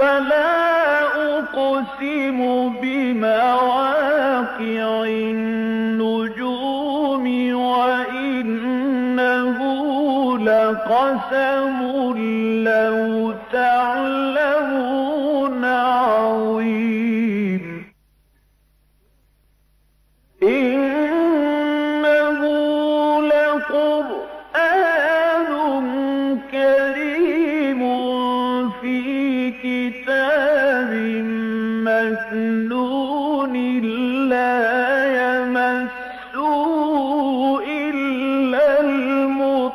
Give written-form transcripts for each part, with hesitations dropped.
فلا أقسم بمواقع النجوم وإنه لقسم لو تعلمون عظيم إنه لقرآن كريم في كتاب مكنون لا يمسه إلا المطهرون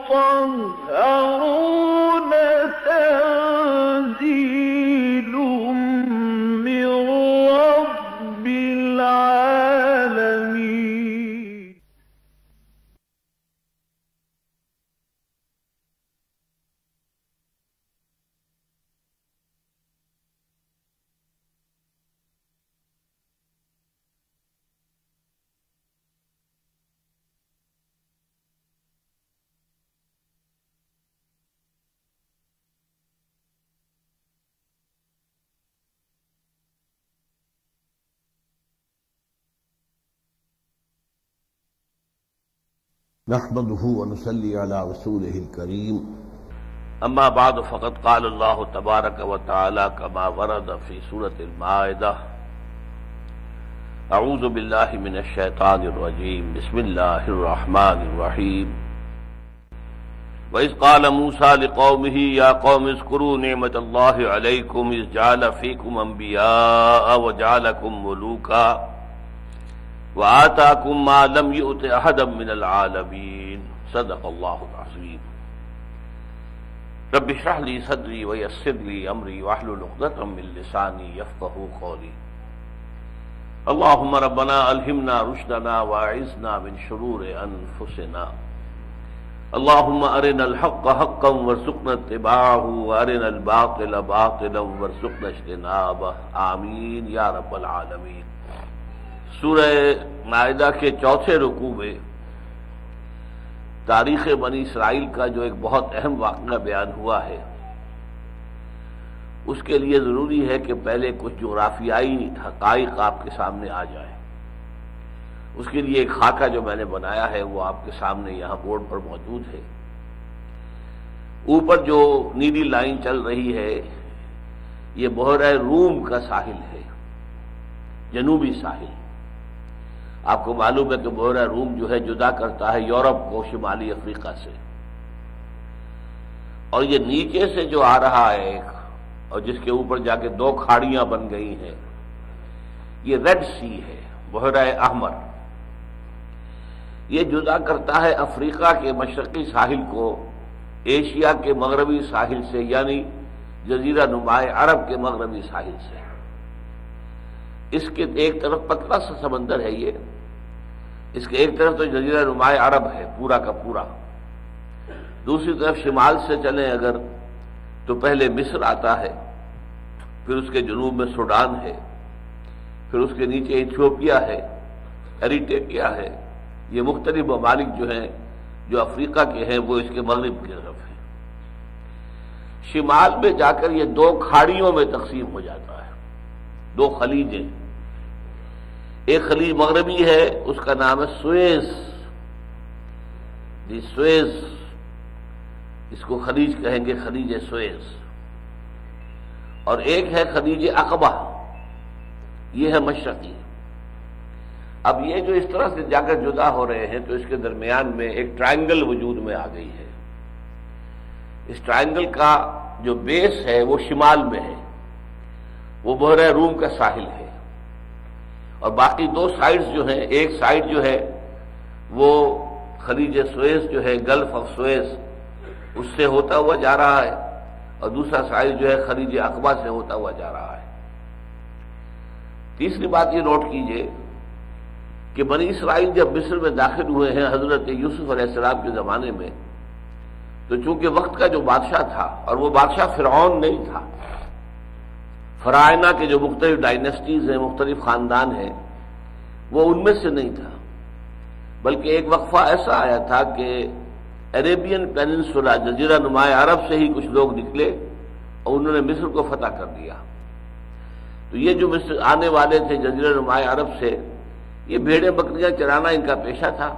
تنزيل من رب العالمين. نحمده ونصلي على رسوله الكريم. اما بعد فقد قال الله تبارك وتعالى كما ورد في سورة المائدة: اعوذ بالله من الشيطان الرجيم بسم الله الرحمن الرحيم. وإذ قال موسى لقومه يا قوم اذكروا نعمة الله عليكم إذ جعل فيكم أنبياء وجعلكم ملوكا وآتاكم ما لم يؤت أحدا من العالمين. صدق الله العظيم. رب اشرح لي صدري ويسر لي أمري واحلل عقدة من لساني يفقهوا قولي. اللهم ربنا ألهمنا رشدنا وأعذنا من شرور أنفسنا. اللهم أرنا الحق حقا وارزقنا اتباعه وأرنا الباطل باطلا وارزقنا اجتنابه. آمین یا رب العالمین. سورہ مائدہ کے چوتھے رکوع میں تاریخ بنی اسرائیل کا جو ایک بہت اہم واقعہ بیان ہوا ہے، اس کے لیے ضروری ہے کہ پہلے کچھ جغرافیائی حقائق آپ کے سامنے آ جائیں۔ اس کے لیے ایک خاکہ جو میں نے بنایا ہے وہ آپ کے سامنے یہاں بورڈ پر موجود ہے۔ اوپر جو نیلی لائن چل رہی ہے یہ بحیرہ روم کا ساحل ہے، جنوبی ساحل۔ آپ کو معلوم ہے کہ بحیرہ روم جو ہے جدا کرتا ہے یورپ کو شمالی افریقہ سے، اور یہ نیچے سے جو آ رہا ہے ایک، اور جس کے اوپر جا کے دو کھاڑیاں بن گئی ہیں، یہ ریڈ سی ہے، بحیرہ احمر۔ یہ جدا کرتا ہے افریقہ کے مشرقی ساحل کو ایشیا کے مغربی ساحل سے، یعنی جزیرہ نما عرب کے مغربی ساحل سے۔ اس کے ایک طرف پتلا سا سمندر ہے، یہ اس کے ایک طرف تو جزیرہ نما عرب ہے پورا کا پورا، دوسری طرف شمال سے چلیں اگر تو پہلے مصر آتا ہے، پھر اس کے جنوب میں سوڈان ہے، پھر اس کے نیچے ایتھیوپیا ہے، ایریٹریا ہے۔ یہ مختلف ممالک جو ہیں جو افریقہ کے ہیں وہ اس کے مغرب کی طرف ہیں۔ شمال میں جا کر یہ دو کھاڑیوں میں تقسیم ہو جاتا ہے، دو خلیجیں۔ ایک خلیج مغربی ہے، اس کا نام ہے سویز، سویز، اس کو خلیج کہیں گے، خلیج سویز۔ اور ایک ہے خلیج عقبہ، یہ ہے مشرقی۔ اب یہ جو اس طرح سے جا کر جدا ہو رہے ہیں تو اس کے درمیان میں ایک ٹرائنگل وجود میں آ گئی ہے۔ اس ٹرائنگل کا جو بیس ہے وہ شمال میں ہے، وہ بحیرہ روم کا ساحل ہے، اور باقی دو سائڈز جو ہیں، ایک سائڈ جو ہے وہ خلیج سویز جو ہے، گلف آف سویز، اس سے ہوتا ہوا جا رہا ہے، اور دوسرا سائڈ جو ہے خلیج عقبہ سے ہوتا ہوا جا رہا ہے۔ تیسری بات یہ نوٹ کیجئے کہ بنی اسرائیل جب مصر میں داخل ہوئے ہیں حضرت یوسف علیہ السلام کے زمانے میں، تو چونکہ وقت کا جو بادشاہ تھا، اور وہ بادشاہ فرعون نہیں تھا، فرعونہ کے جو مختلف ڈائنیسٹیز ہیں، مختلف خاندان ہیں، وہ ان میں سے نہیں تھا، بلکہ ایک وقفہ ایسا آیا تھا کہ عربین پیننسولا، جزیرہ نما عرب سے ہی کچھ لوگ نکلے اور انہوں نے مصر کو فتح کر دیا۔ تو یہ جو مصر آنے والے تھے جزیرہ نما عرب سے، یہ بھیڑیں بکریاں چرانا ان کا پیشہ تھا،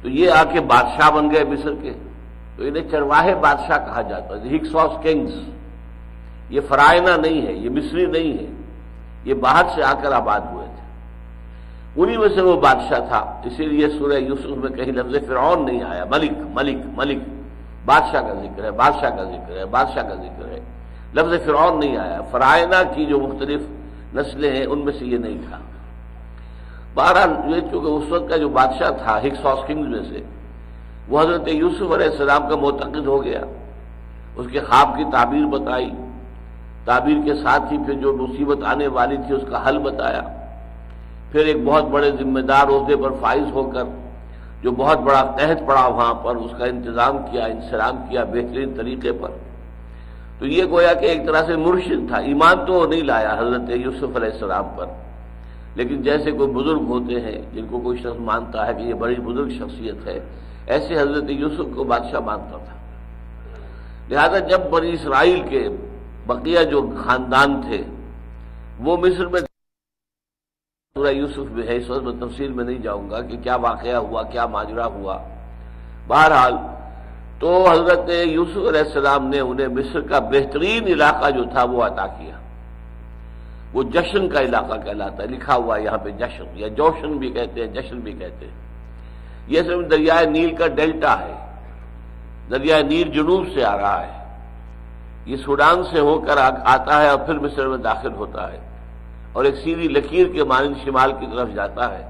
تو یہ آ کے بادشاہ بن گئے مصر کے، تو انہیں چرواہے بادشاہ کہا جاتا ہے، ہکسوس کنگز۔ یہ فرائنہ نہیں ہے، یہ مصری نہیں ہے، یہ باہر سے آ کر آباد ہوئے تھے، انہی میں سے وہ بادشاہ تھا۔ اسی لیے سورہ یوسف میں کہیں لفظ فرعون نہیں آیا، ملک ملک ملک، بادشاہ کا ذکر ہے، بادشاہ کا ذکر ہے، بادشاہ کا ذکر ہے، لفظ فرعون نہیں آیا۔ فرائنہ کی جو مختلف نسلیں ہیں ان میں سے یہ نہیں تھا۔ بہرحال یہ چونکہ اس وقت کا جو بادشاہ تھا ہکسوس کنگز میں سے، وہ حضرت یوسف علیہ السلام کا معتقد ہو گیا، اس کے خواب کی تعبیر بتائی، تعبیر کے ساتھ ہی پھر جو مصیبت آنے والی تھی اس کا حل بتایا، پھر ایک بہت بڑے ذمہ دار عہدے پر فائز ہو کر جو بہت بڑا قحط پڑا وہاں پر، اس کا انتظام کیا، انسلام کیا بہترین طریقے پر۔ تو یہ گویا کہ ایک طرح سے مرشد تھا، ایمان تو نہیں لایا حضرت یوسف علیہ السلام پر، لیکن جیسے کوئی بزرگ ہوتے ہیں جن کو کوئی شخص مانتا ہے کہ یہ بڑی بزرگ شخصیت ہے، ایسے حضرت یوسف کو بادشاہ مانتا تھا۔ لہذا جب بنی اسرائیل کے بقیہ جو خاندان تھے وہ مصر میں، سورہ یوسف میں ہے، اس وقت میں تفصیل میں نہیں جاؤں گا کہ کیا واقعہ ہوا، کیا ماجرا ہوا۔ بہرحال تو حضرت یوسف علیہ السلام نے انہیں مصر کا بہترین علاقہ جو تھا وہ عطا کیا، وہ جشن کا علاقہ کہلاتا ہے، لکھا ہوا ہے یہاں پہ جشن، یا جوشن بھی کہتے ہیں، جشن بھی کہتے ہیں۔ یہ صرف دریائے نیل کا ڈیلٹا ہے، دریائے نیل جنوب سے آ رہا ہے، یہ سوڈان سے ہو کر آتا ہے اور پھر مصر میں داخل ہوتا ہے، اور ایک سیدھی لکیر کے مانند شمال کی طرف جاتا ہے،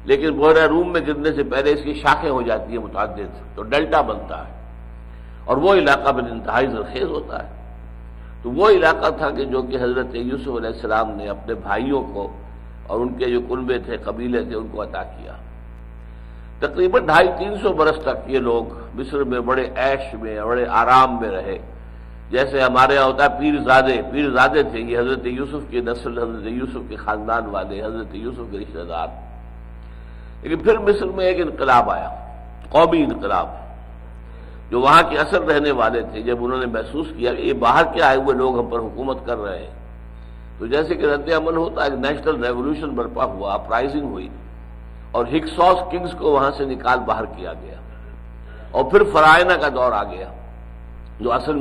لیکن بحیرہ روم میں گرنے سے پہلے اس کی شاخیں ہو جاتی ہیں متعدد، تو ڈیلٹا بنتا ہے، اور وہ علاقہ بے انتہائی زرخیز ہوتا ہے۔ تو وہ علاقہ تھا کہ جو کہ حضرت یوسف علیہ السلام نے اپنے بھائیوں کو اور ان کے جو کنبے تھے، قبیلے تھے، ان کو عطا کیا۔ تقریباً 250-300 برس تک یہ لوگ مصر میں بڑے عیش میں، بڑے آرام میں رہے، جیسے ہمارے یہاں ہوتا ہے پیر زادے تھے، یہ حضرت یوسف کی نسل، حضرت یوسف کے خاندان والے، حضرت یوسف کے رشتہ دار۔ لیکن پھر مصر میں ایک انقلاب آیا، قومی انقلاب، جو وہاں کے اثر رہنے والے تھے، جب انہوں نے محسوس کیا کہ یہ باہر کے آئے ہوئے لوگ ہم پر حکومت کر رہے ہیں، تو جیسے کہ رد عمل ہوتا ہے، ایک نیشنل ریولوشن برپا ہوا، اپرائزنگ ہوئی، اور ہکسوس کنگز کو وہاں سے نکال باہر کیا گیا، اور پھر فرائنہ کا دور آ گیا، جو اصل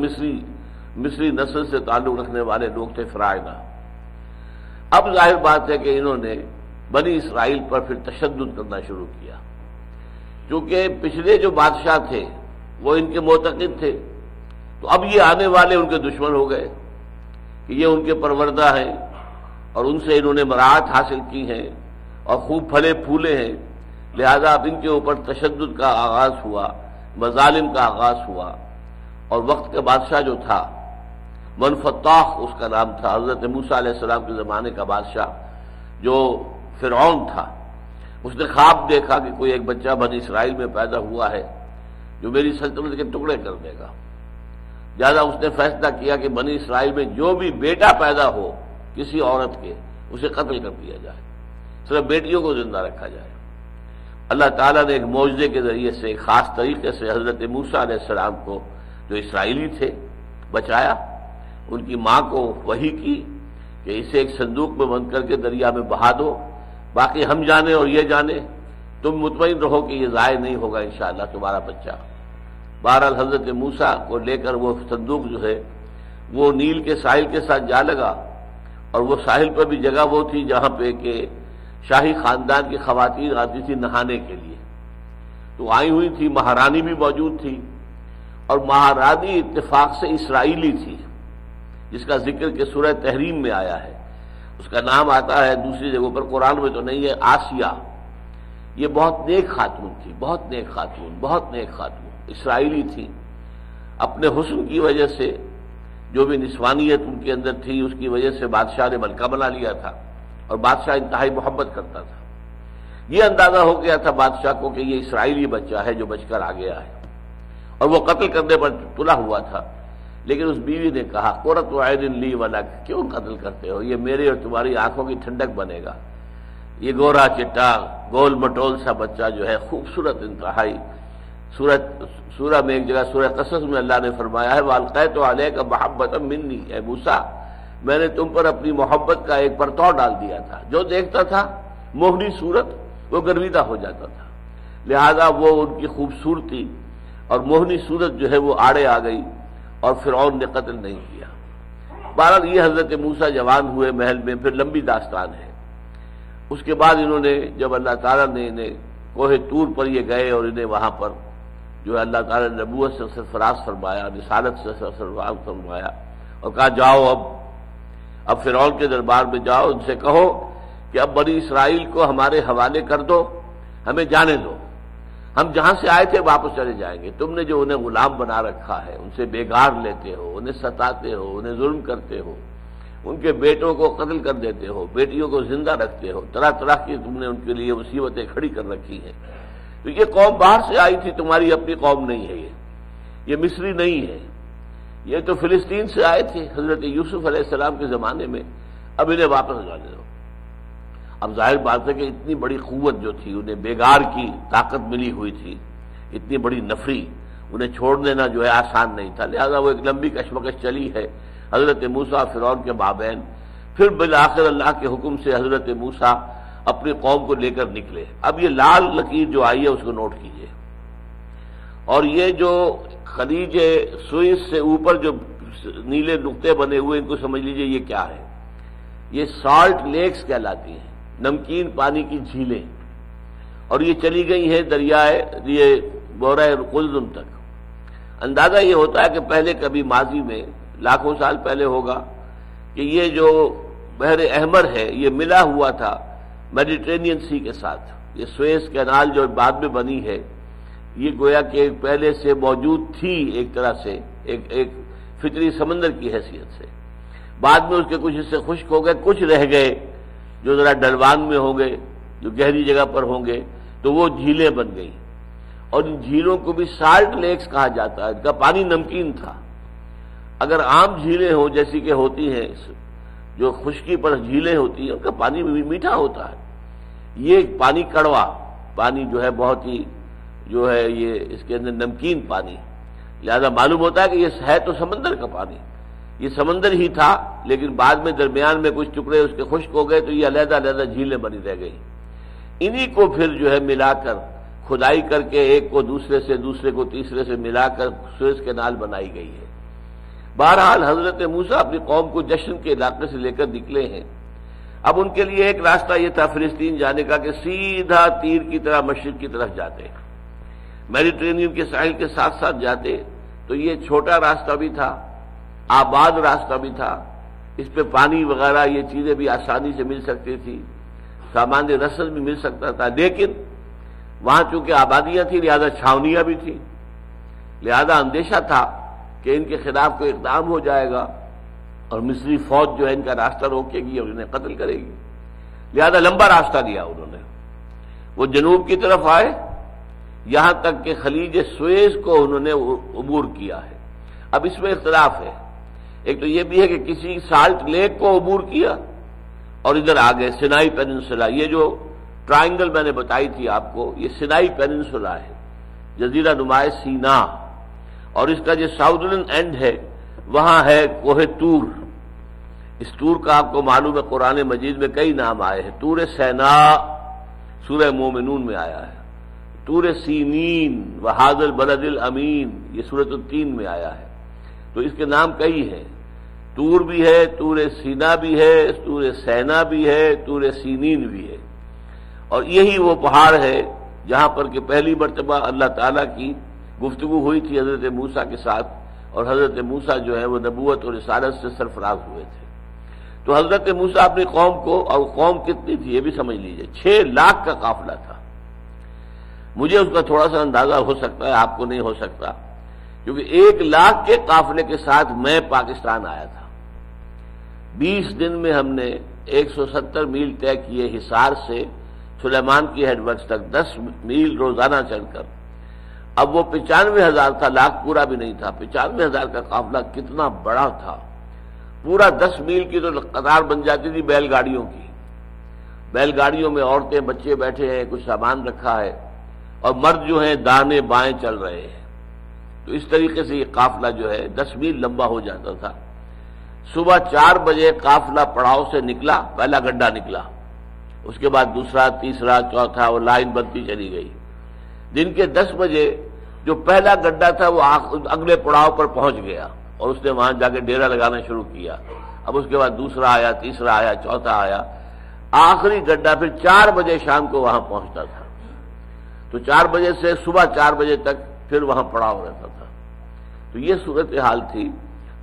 مصری نسل سے تعلق رکھنے والے لوگ تھے، فرائنہ۔ اب ظاہر بات ہے کہ انہوں نے بنی اسرائیل پر پھر تشدد کرنا شروع کیا، کیونکہ پچھلے جو بادشاہ تھے وہ ان کے معتقد تھے، تو اب یہ آنے والے ان کے دشمن ہو گئے کہ یہ ان کے پروردہ ہیں اور ان سے انہوں نے مراعات حاصل کی ہیں اور خوب پھلے پھولے ہیں، لہذا اب ان کے اوپر تشدد کا آغاز ہوا، مظالم کا آغاز ہوا۔ اور وقت کا بادشاہ جو تھا منفتاح اس کا نام تھا، حضرت موسیٰ علیہ السلام کے زمانے کا بادشاہ جو فرعون تھا، اس نے خواب دیکھا کہ کوئی ایک بچہ بنی اسرائیل میں پیدا ہوا ہے جو میری سلطنت کے ٹکڑے کر دے گا، لہذا اس نے فیصلہ کیا کہ بنی اسرائیل میں جو بھی بیٹا پیدا ہو کسی عورت کے، اسے قتل کر دیا جائے، صرف بیٹیوں کو زندہ رکھا جائے۔ اللہ تعالیٰ نے ایک معجزے کے ذریعے سے، ایک خاص طریقے سے حضرت موسیٰ علیہ السلام کو، جو اسرائیلی تھے، بچایا۔ ان کی ماں کو وحی کی کہ اسے ایک صندوق میں بند کر کے دریا میں بہا دو، باقی ہم جانے اور یہ جانے، تم مطمئن رہو کہ یہ ضائع نہیں ہوگا انشاءاللہ تمہارا بچہ۔ بہرحال حضرت موسیٰ کو لے کر وہ صندوق جو ہے وہ نیل کے ساحل کے ساتھ جا لگا، اور وہ ساحل پر بھی جگہ وہ تھی جہاں پہ کہ شاہی خاندان کی خواتین آتی تھی نہانے کے لیے، تو آئی ہوئی تھی، مہارانی بھی موجود تھی، اور مہارانی اتفاق سے اسرائیلی تھی، جس کا ذکر کہ سورہ تحریم میں آیا ہے، اس کا نام آتا ہے دوسری جگہوں پر، قرآن میں تو نہیں ہے، آسیہ۔ یہ بہت نیک خاتون تھی، بہت نیک خاتون، بہت نیک خاتون، اسرائیلی تھی، اپنے حسن کی وجہ سے، جو بھی نسوانیت ان کے اندر تھی اس کی وجہ سے بادشاہ نے ملکہ بنا لیا تھا، اور بادشاہ انتہائی محبت کرتا تھا۔ یہ اندازہ ہو گیا تھا بادشاہ کو کہ یہ اسرائیلی بچہ ہے جو بچ کر آ گیا ہے، اور وہ قتل کرنے پر تلا ہوا تھا، لیکن اس بیوی نے کہا قرۃ عین لی ولک، کیوں قتل کرتے ہو، یہ میری اور تمہاری آنکھوں کی ٹھنڈک بنے گا، یہ گورا چٹا گول مٹول سا بچہ جو ہے خوبصورت انتہائی۔ سورہ میں ایک جگہ سورہ قصص میں اللہ نے فرمایا ہے وَأَلْقَيْتُ عَلَيْكَ مَحَبَّةً مِّنِّي، اے موسیٰ میں نے تم پر اپنی محبت کا ایک پرتو ڈال دیا تھا. جو دیکھتا تھا موہنی صورت وہ گرویدہ ہو جاتا تھا، لہذا وہ ان کی خوبصورتی اور موہنی صورت جو ہے وہ آڑے آ گئی اور فرعون نے قتل نہیں کیا. بہرحال یہ حضرت موسیٰ جوان ہوئے محل میں، پھر لمبی داستان ہے. اس کے بعد انہوں نے جب اللہ تعالیٰ نے انہیں کوہ طور پر یہ گئے اور انہیں وہاں پر جو ہے اللہ تعالیٰ نے نبوت سے سرفراز فرمایا، رسالت سے سرفراز فرمایا اور کہا جاؤ اب فرعون کے دربار میں جاؤ، ان سے کہو کہ اب بنی اسرائیل کو ہمارے حوالے کر دو، ہمیں جانے دو، ہم جہاں سے آئے تھے واپس چلے جائیں گے. تم نے جو انہیں غلام بنا رکھا ہے، ان سے بیگار لیتے ہو، انہیں ستاتے ہو، انہیں ظلم کرتے ہو، ان کے بیٹوں کو قتل کر دیتے ہو، بیٹیوں کو زندہ رکھتے ہو، طرح طرح کی تم نے ان کے لیے مصیبتیں کھڑی کر رکھی ہیں. تو یہ قوم باہر سے آئی تھی، تمہاری اپنی قوم نہیں ہے، یہ مصری نہیں ہے، یہ تو فلسطین سے آئے تھے حضرت یوسف علیہ السلام کے زمانے میں، اب انہیں واپس جانے دو. اب ظاہر بات ہے کہ اتنی بڑی قوت جو تھی، انہیں بیگار کی طاقت ملی ہوئی تھی، اتنی بڑی نفری، انہیں چھوڑ دینا جو ہے آسان نہیں تھا، لہذا وہ ایک لمبی کشمکش چلی ہے حضرت موسیٰ فرعون کے مابین. پھر بالآخر اللہ کے حکم سے حضرت موسیٰ اپنی قوم کو لے کر نکلے. اب یہ لال لکیر جو آئی ہے اس کو نوٹ کیجئے، اور یہ جو خلیج سوئس سے اوپر جو نیلے نقطے بنے ہوئے ان کو سمجھ لیجئے یہ کیا ہے. یہ سالٹ لیکس کہلاتی ہیں، نمکین پانی کی جھیلیں، اور یہ چلی گئی ہیں دریائے یہ بحیرہ قلزم تک. اندازہ یہ ہوتا ہے کہ پہلے کبھی ماضی میں لاکھوں سال پہلے ہوگا کہ یہ جو بحر احمر ہے یہ ملا ہوا تھا میڈیٹرینین سی کے ساتھ. یہ سویس کینال جو بعد میں بنی ہے یہ گویا کہ پہلے سے موجود تھی، ایک طرح سے ایک فطری سمندر کی حیثیت سے. بعد میں اس کے کچھ حصے خشک ہو گئے، کچھ رہ گئے جو ذرا ڈلوان میں ہوں گے، جو گہری جگہ پر ہوں گے، تو وہ جھیلیں بن گئی. اور ان جھیلوں کو بھی سالٹ لیکس کہا جاتا ہے، ان کا پانی نمکین تھا. اگر عام جھیلیں ہوں جیسی کہ ہوتی ہیں جو خشکی پر جھیلیں ہوتی ہیں، ان کا پانی بھی میٹھا ہوتا ہے. یہ پانی کڑوا پانی جو ہے بہت ہی جو ہے یہ اس کے اندر نمکین پانی، لہذا معلوم ہوتا ہے کہ یہ ہے تو سمندر کا پانی، یہ سمندر ہی تھا، لیکن بعد میں درمیان میں کچھ ٹکڑے اس کے خشک ہو گئے تو یہ علیحدہ علیحدہ جھیلیں بنی رہ گئی. انہی کو پھر جو ہے ملا کر کھدائی کر کے ایک کو دوسرے سے، دوسرے کو تیسرے سے ملا کر سوئس کینال بنائی گئی ہے. بہرحال حضرت موسیٰ اپنی قوم کو جشن کے علاقے سے لے کر نکلے ہیں. اب ان کے لیے ایک راستہ یہ تھا فلسطین جانے کا کہ سیدھا تیر کی طرح مشرق کی طرف جاتے، میڈیٹرینین کے ساحل کے ساتھ ساتھ جاتے. تو یہ چھوٹا راستہ بھی تھا، آباد راستہ بھی تھا، اس پہ پانی وغیرہ یہ چیزیں بھی آسانی سے مل سکتی تھی، سامان رسد بھی مل سکتا تھا. لیکن وہاں چونکہ آبادیاں تھیں لہذا چھاونیاں بھی تھیں، لہذا اندیشہ تھا کہ ان کے خلاف کوئی اقدام ہو جائے گا اور مصری فوج جو ہے ان کا راستہ روکے گی اور انہیں قتل کرے گی. لہذا لمبا راستہ لیا انہوں نے. وہ جنوب کی طرف آئے یہاں تک کہ خلیج سویس کو انہوں نے عبور کیا ہے. اب اس میں اختلاف ہے، ایک تو یہ بھی ہے کہ کسی سالٹ لیک کو عبور کیا اور ادھر آ گئے سینائی پیننسولا. یہ جو ٹرائنگل میں نے بتائی تھی آپ کو، یہ سینائی پیننسولا ہے، جزیرہ نمائے سینا، اور اس کا جو ساؤدرن اینڈ ہے وہاں ہے کوہ طور. اس طور کا آپ کو معلوم ہے قرآن مجید میں کئی نام آئے ہیں. طور سینا سورہ مومنون میں آیا ہے، طور سینین وہذا البلد الامین یہ سورۃ التین میں آیا ہے. تو اس کے نام کئی ہیں، طور بھی ہے، طور سینا بھی ہے، طور سینا بھی ہے، طور سینین بھی ہے. اور یہی وہ پہاڑ ہے جہاں پر کہ پہلی مرتبہ اللہ تعالیٰ کی گفتگو ہوئی تھی حضرت موسیٰ کے ساتھ، اور حضرت موسیٰ جو ہے وہ نبوت اور رسالت سے سرفراز ہوئے تھے. تو حضرت موسیٰ اپنی قوم کو، اور قوم کتنی تھی یہ بھی سمجھ لیجئے، 6 لاکھ کا قافلہ تھا. مجھے اس کا تھوڑا سا اندازہ ہو سکتا ہے، آپ کو نہیں ہو سکتا، کیونکہ 1 لاکھ کے قافلے کے ساتھ میں پاکستان آیا تھا. 20 دن میں ہم نے 170 میل طے کیے حصار سے سلیمان کی ہیڈ ورکس تک، 10 میل روزانہ چل کر. اب وہ 95,000 تھا، لاکھ پورا بھی نہیں تھا. 95,000 کا قافلہ کتنا بڑا تھا، پورا 10 میل کی تو قطار بن جاتی تھی بیل گاڑیوں کی. بیل گاڑیوں میں عورتیں بچے بیٹھے ہیں، کچھ سامان رکھا ہے، اور مرد جو ہیں دانے بائیں چل رہے ہیں. تو اس طریقے سے یہ قافلہ جو ہے 10 میل لمبا ہو جاتا تھا. صبح 4 بجے قافلہ پڑاؤ سے نکلا، پہلا گڈھا نکلا، اس کے بعد دوسرا، تیسرا، چوتھا، وہ لائن بنتی چلی گئی۔ دن کے 10 بجے جو پہلا گڈھا تھا وہ اگلے پڑاؤ پر پہنچ گیا اور اس نے وہاں جا کے ڈیرا لگانا شروع کیا۔ اب اس کے بعد دوسرا آیا، تیسرا آیا، چوتھا آیا، آخری گڈھا پھر 4 بجے شام کو وہاں پہنچتا تھا۔ تو 4 بجے سے صبح 4 بجے تک پھر وہاں پڑاؤ رہتا تھا۔ تو یہ صورتحال تھی۔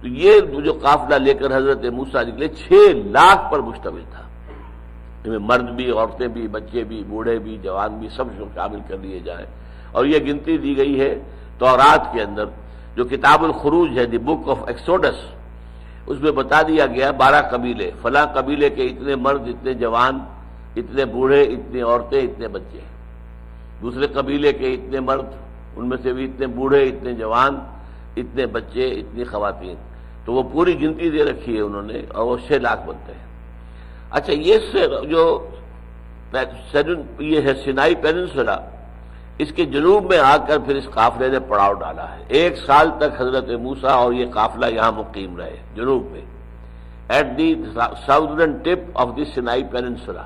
تو یہ جو قافلہ لے کر حضرت موسیٰ نکلے 6 لاکھ پر مشتمل تھا، ان میں مرد بھی، عورتیں بھی، بچے بھی، بوڑھے بھی، جوان بھی، سب شامل کر لیے جائیں۔ اور یہ گنتی دی گئی ہے تورات کے اندر، جو کتاب الخروج ہے، دی بک آف ایکسوڈس، اس میں بتا دیا گیا 12 قبیلے، فلاں قبیلے کے اتنے مرد، اتنے جوان، اتنے بوڑھے، اتنے عورتیں، اتنے بچے، دوسرے قبیلے کے اتنے مرد، ان میں سے بھی اتنے بوڑھے، اتنے جوان، اتنے بچے، اتنی خواتین۔ تو وہ پوری گنتی دے رکھی ہے انہوں نے، اور وہ 6 لاکھ بنتے ہیں۔ اچھا، یہ جو یہ ہے سینائی پیننسولا، اس کے جنوب میں آ کر پھر اس قافلے نے پڑاؤ ڈالا ہے۔ 1 سال تک حضرت موسیٰ اور یہ قافلہ یہاں مقیم رہے جنوب میں، at the southern tip of the Sinai peninsula.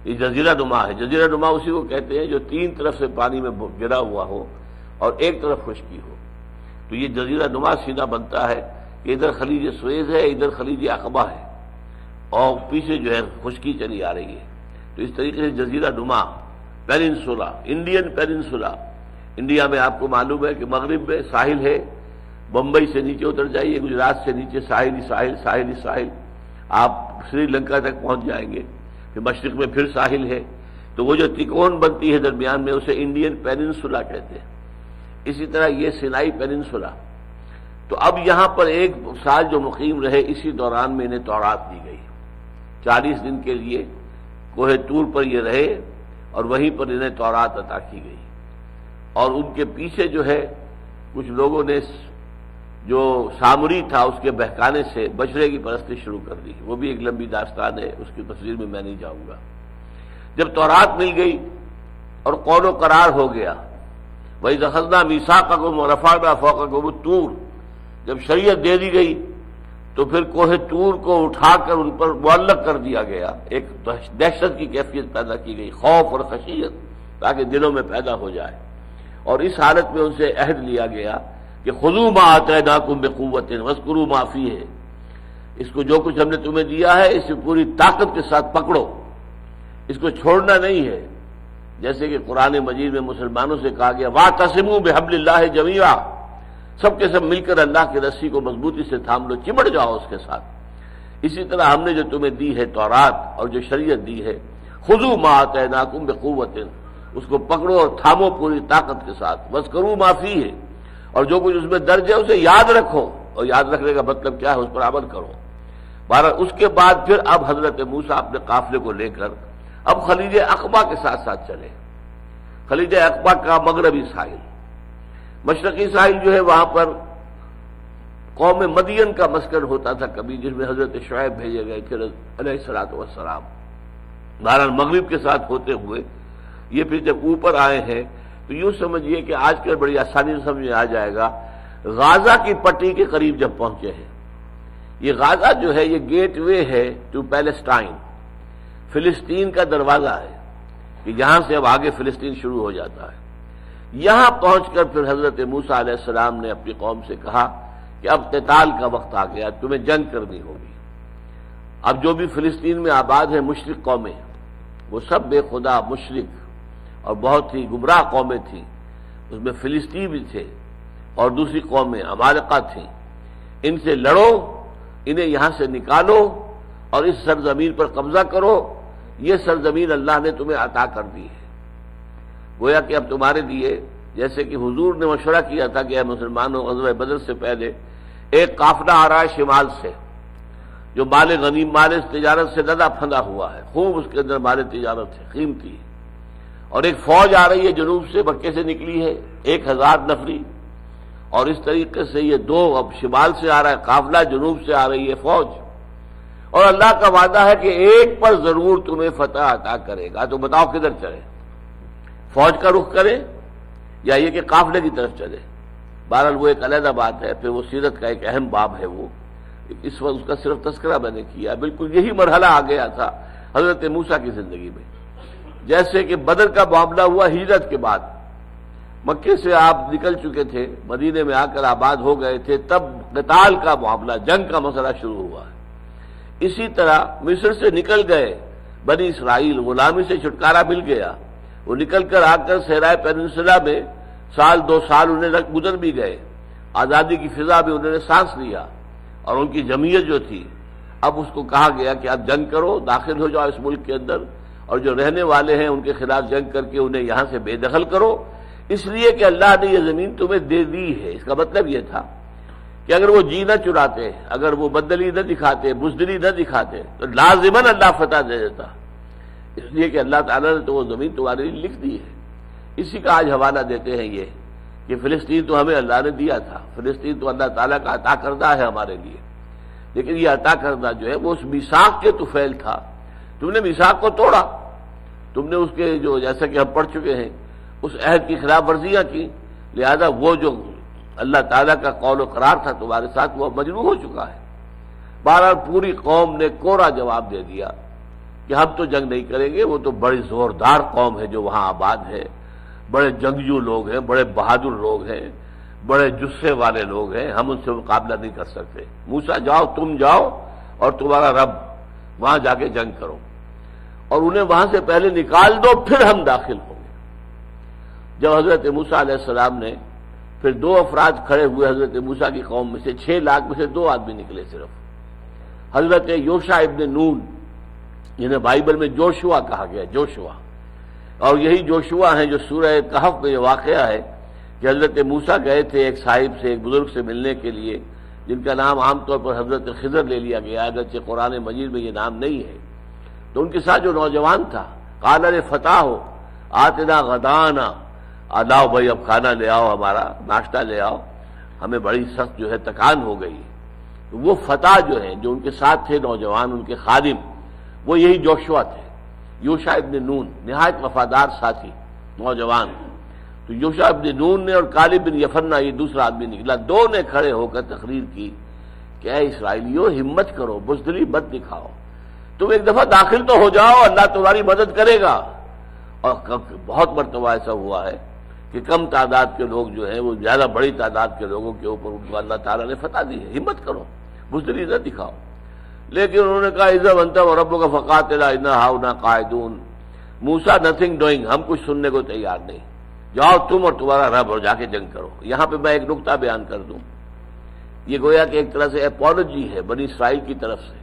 یہ جزیرہ نما ہے، جزیرہ نما اسی کو کہتے ہیں جو 3 طرف سے پانی میں گرا ہوا ہو اور ایک طرف خشکی ہو، تو یہ جزیرہ نما سینا بنتا ہے کہ ادھر خلیج سویز ہے، ادھر خلیج عقبہ ہے، اور پیچھے جو ہے خشکی چلی آ رہی ہے۔ تو اس طریقے سے جزیرہ نما پیننسولا، انڈین پیننسولا، انڈیا میں آپ کو معلوم ہے کہ مغرب میں ساحل ہے، بمبئی سے نیچے اتر جائیے، گجرات سے نیچے ساحل، آپ سری لنکا تک پہنچ جائیں گے، پھر مشرق میں پھر ساحل ہے۔ تو وہ جو تکون بنتی ہے درمیان میں، اسے انڈین پیننسولا کہتے ہیں۔ اسی طرح یہ سینائی پیننسولا۔ تو اب یہاں پر 1 سال جو مقیم رہے، اسی دوران میں انہیں تورات دی گئی۔ 40 دن کے لیے کوہ طور پر یہ رہے اور وہیں پر انہیں تورات عطا کی گئی۔ اور ان کے پیچھے جو ہے کچھ لوگوں نے جو سامری تھا اس کے بہکانے سے بچڑے کی پرستی شروع کر دی، وہ بھی ایک لمبی داستان ہے، اس کی تفصیل میں نہیں جاؤں گا۔ جب تورات مل گئی اور قول و قرار ہو گیا، وَإِذْ أَخَذْنَا مِيثَاقَكُمْ وَرَفَعْنَا فَوْقَكُمُ الطُّورَ، جب شریعت دے دی گئی تو پھر کوہ طور کو اٹھا کر ان پر معلق کر دیا گیا، ایک دہشت کی کیفیت پیدا کی گئی، خوف اور خشیت تاکہ دلوں میں پیدا ہو جائے۔ اور اس حالت میں ان سے عہد لیا گیا کہ خذوا ما آتیناکم بقوۃ واذکروا ما فیہ، اس کو جو کچھ ہم نے تمہیں دیا ہے اسے پوری طاقت کے ساتھ پکڑو، اس کو چھوڑنا نہیں ہے۔ جیسے کہ قرآن مجید میں مسلمانوں سے کہا گیا واعتصموا بحبل اللہ جمیعا، سب کے سب مل کر اللہ کی رسی کو مضبوطی سے تھام لو، چمٹ جاؤ اس کے ساتھ۔ اسی طرح ہم نے جو تمہیں دی ہے تورات اور جو شریعت دی ہے، خذوا ما آتیناکم بقوۃ، اس کو پکڑو اور تھامو پوری طاقت کے ساتھ، واذکروا ما فیہ، اور جو کچھ اس میں درج ہے اسے یاد رکھو، اور یاد رکھنے کا مطلب کیا ہے، اس پر عمل کرو۔ بہرحال اس کے بعد پھر اب حضرت موسیٰ اپنے قافلے کو لے کر اب خلیج عقبہ کے ساتھ ساتھ چلے۔ خلیج عقبہ کا مغربی ساحل، مشرقی ساحل جو ہے وہاں پر قوم مدین کا مسکن ہوتا تھا کبھی، جس میں حضرت شعیب بھیجے گئے تھے علیہ الصلوۃ والسلام۔ بہرحال مغرب کے ساتھ ہوتے ہوئے یہ پھر جب اوپر آئے ہیں تو یوں سمجھیے کہ آج کل بڑی آسانی سے سمجھ میں آ جائے گا، غازہ کی پٹی کے قریب جب پہنچے ہیں۔ یہ غازہ جو ہے یہ گیٹ وے ہے ٹو پیلسٹائن، فلسطین کا دروازہ ہے کہ جہاں سے اب آگے فلسطین شروع ہو جاتا ہے۔ یہاں پہنچ کر پھر حضرت موسیٰ علیہ السلام نے اپنی قوم سے کہا کہ اب قتال کا وقت آ گیا، تمہیں جنگ کرنی ہوگی۔ اب جو بھی فلسطین میں آباد ہیں مشرک قومیں، وہ سب بے خدا مشرک اور بہت ہی گمراہ قومیں تھیں، اس میں فلسطین بھی تھے اور دوسری قومیں عمالقہ تھیں۔ ان سے لڑو، انہیں یہاں سے نکالو اور اس سرزمین پر قبضہ کرو، یہ سرزمین اللہ نے تمہیں عطا کر دی ہے۔ گویا کہ اب تمہارے لیے، جیسے کہ حضور نے مشورہ کیا تھا کہ اے مسلمانوں، غزوہ بدر سے پہلے ایک قافلہ آ رہا ہے شمال سے، جو مال غنیم، مال تجارت سے لدا پھندا ہوا ہے، خوب اس کے اندر مال تجارت ہے، قیمتی ہے، اور ایک فوج آ رہی ہے جنوب سے، مکے سے نکلی ہے 1000 نفری، اور اس طریقے سے یہ دو اب شمال سے آ رہا ہے قافلہ، جنوب سے آ رہی ہے فوج، اور اللہ کا وعدہ ہے کہ ایک پر ضرور تمہیں فتح عطا کرے گا۔ تو بتاؤ کدھر چلے، فوج کا رخ کرے یا یہ کہ قافلے کی طرف چلے؟ بہرحال وہ ایک علیحدہ بات ہے، پھر وہ سیرت کا ایک اہم باب ہے وہ، اس وقت اس کا صرف تذکرہ میں نے کیا، بالکل یہی مرحلہ آ گیا تھا حضرت موسیٰ کی زندگی میں. جیسے کہ بدر کا معاملہ ہوا ہجرت کے بعد، مکے سے آپ نکل چکے تھے، مدینے میں آ کر آباد ہو گئے تھے، تب قتال کا معاملہ، جنگ کا مسئلہ شروع ہوا ہے. اسی طرح مصر سے نکل گئے بنی اسرائیل، غلامی سے چھٹکارا مل گیا، وہ نکل کر آ کر صحرائے پیننسلا میں سال 2 سال انہیں گزر بھی گئے، آزادی کی فضا میں انہوں نے سانس لیا، اور ان کی جمعیت جو تھی اب اس کو کہا گیا کہ اب جنگ کرو، داخل ہو جاؤ اس ملک کے اندر، اور جو رہنے والے ہیں ان کے خلاف جنگ کر کے انہیں یہاں سے بے دخل کرو، اس لیے کہ اللہ نے یہ زمین تمہیں دے دی ہے. اس کا مطلب یہ تھا کہ اگر وہ جی نہ چراتے، اگر وہ بدلی نہ دکھاتے، بزدلی نہ دکھاتے تو لازماً اللہ فتح دے دیتا، اس لیے کہ اللہ تعالیٰ نے تو وہ زمین تمہارے لیے لکھ دی ہے. اسی کا آج حوالہ دیتے ہیں یہ کہ فلسطین تو ہمیں اللہ نے دیا تھا، فلسطین تو اللہ تعالیٰ کا عطا کردہ ہے ہمارے لیے، لیکن یہ عطا کردہ جو ہے وہ اس میثاق کے طفیل تھا. تم نے میثاق کو توڑا، تم نے اس کے جو جیسا کہ ہم پڑھ چکے ہیں اس عہد کی خلاف ورزیاں کی، لہذا وہ جو اللہ تعالیٰ کا قول و قرار تھا تمہارے ساتھ وہ مجروح ہو چکا ہے. بہرحال پوری قوم نے کوڑا جواب دے دیا کہ ہم تو جنگ نہیں کریں گے، وہ تو بڑی زوردار قوم ہے جو وہاں آباد ہے، بڑے جنگجو لوگ ہیں، بڑے بہادر لوگ ہیں، بڑے جسے والے لوگ ہیں، ہم ان سے مقابلہ نہیں کر سکتے. موسیٰ جاؤ، تم جاؤ اور تمہارا رب، وہاں جا کے جنگ کرو، اور انہیں وہاں سے پہلے نکال دو، پھر ہم داخل ہوں گے. جب حضرت موسیٰ علیہ السلام نے پھر 2 افراد کھڑے ہوئے حضرت موسیٰ کی قوم میں سے، 6 لاکھ میں سے 2 آدمی نکلے صرف، حضرت یوشع ابن نون جنہیں بائبل میں جوشوا کہا گیا، جوشوا، اور یہی جوشوا ہیں جو سورہ کہف میں یہ واقعہ ہے کہ حضرت موسیٰ گئے تھے ایک صاحب سے، ایک بزرگ سے ملنے کے لیے جن کا نام عام طور پر حضرت خضر لے لیا گیا، اگرچہ قرآن مجید میں یہ نام نہیں ہے. تو ان کے ساتھ جو نوجوان تھا، قال فتح ہو آتنا غدانا، لاؤ بھائی اب کھانا لے آؤ، ہمارا ناشتہ لے آؤ، ہمیں بڑی سخت جو ہے تکان ہو گئی. تو وہ فتح جو ہیں جو ان کے ساتھ تھے نوجوان، ان کے خادم، وہ یہی جوشوا تھے، یوشع ابن نون، نہایت وفادار ساتھی نوجوان. تو یوشع ابن نون نے اور کالب بن یفنہ یہ دوسرا آدمی نکلا، 2 نے کھڑے ہو کر تقریر کی کہ اے اسرائیلیوں ہمت کرو، بزدلی مت دکھاؤ، تم ایک دفعہ داخل تو ہو جاؤ، اللہ تمہاری مدد کرے گا. اور بہت مرتبہ ایسا ہوا ہے کہ کم تعداد کے لوگ جو ہیں وہ زیادہ بڑی تعداد کے لوگوں کے اوپر ان کو اللہ تعالیٰ نے فتح دی ہے. ہمت کرو، بزدلی نہ دکھاؤ. لیکن انہوں نے کہا اذا انت وربک فقاتلا انا ہاؤنا قاعدون، موسیٰ نتھنگ ڈوئنگ، ہم کچھ سننے کو تیار نہیں، جاؤ تم اور تمہارا رب اور جا کے جنگ کرو. یہاں پہ میں ایک نقطہ بیان کر دوں، یہ گویا کہ ایک طرح سے اپولوجی ہے بنی اسرائیل کی طرف سے.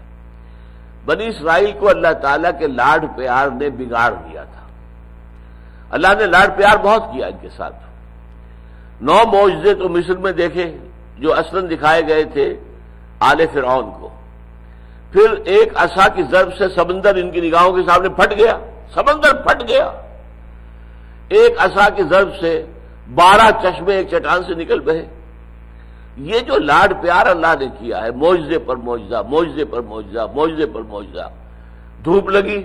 بنی اسرائیل کو اللہ تعالیٰ کے لاڈ پیار نے بگاڑ دیا تھا. اللہ نے لاڈ پیار بہت کیا ان کے ساتھ. 9 معجزے تو مصر میں دیکھے جو اصلاً دکھائے گئے تھے آل فرعون کو. پھر ایک عصا کی ضرب سے سمندر ان کی نگاہوں کے سامنے پھٹ گیا، سمندر پھٹ گیا. ایک عصا کی ضرب سے 12 چشمے ایک چٹان سے نکل بہے. یہ جو لاڈ پیار اللہ نے کیا ہے، معجزے پر معجزہ، معجزے پر معجزہ، معجزے پر معجزہ. دھوپ لگی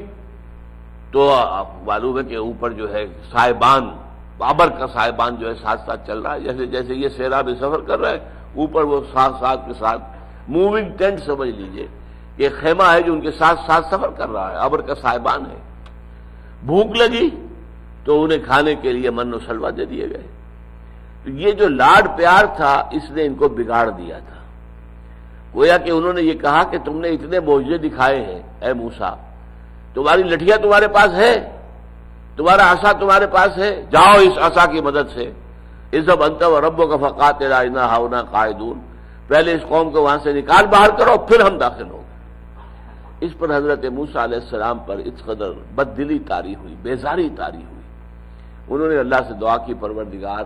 تو آپ معلوم ہے کہ اوپر جو ہے سائبان، بابر کا سائبان جو ہے ساتھ ساتھ چل رہا ہے، جیسے جیسے یہ صحرا میں سفر کر رہا ہے، اوپر وہ ساتھ ساتھ کے ساتھ موونگ ٹینٹ سمجھ لیجئے کہ خیمہ ہے جو ان کے ساتھ ساتھ سفر کر رہا ہے، ابر کا سائبان ہے. بھوک لگی تو انہیں کھانے کے لیے من و سلوہ دے دیے گئے. تو یہ جو لاڈ پیار تھا اس نے ان کو بگاڑ دیا تھا. گویا کہ انہوں نے یہ کہا کہ تم نے اتنے معجزے دکھائے ہیں اے موسیٰ، تمہاری لٹھیاں تمہارے پاس ہے، تمہارا عصا تمہارے پاس ہے، جاؤ اس عصا کی مدد سے. اذهب انت وربک فقاتلا انا ہاؤنا قاعدون، پہلے اس قوم کو وہاں سے نکال باہر کرو پھر ہم داخل ہوں. اس پر حضرت موسیٰ علیہ السلام پر اس قدر بد دلی طاری ہوئی، بیزاری طاری ہوئی. انہوں نے اللہ سے دعا کی، پروردگار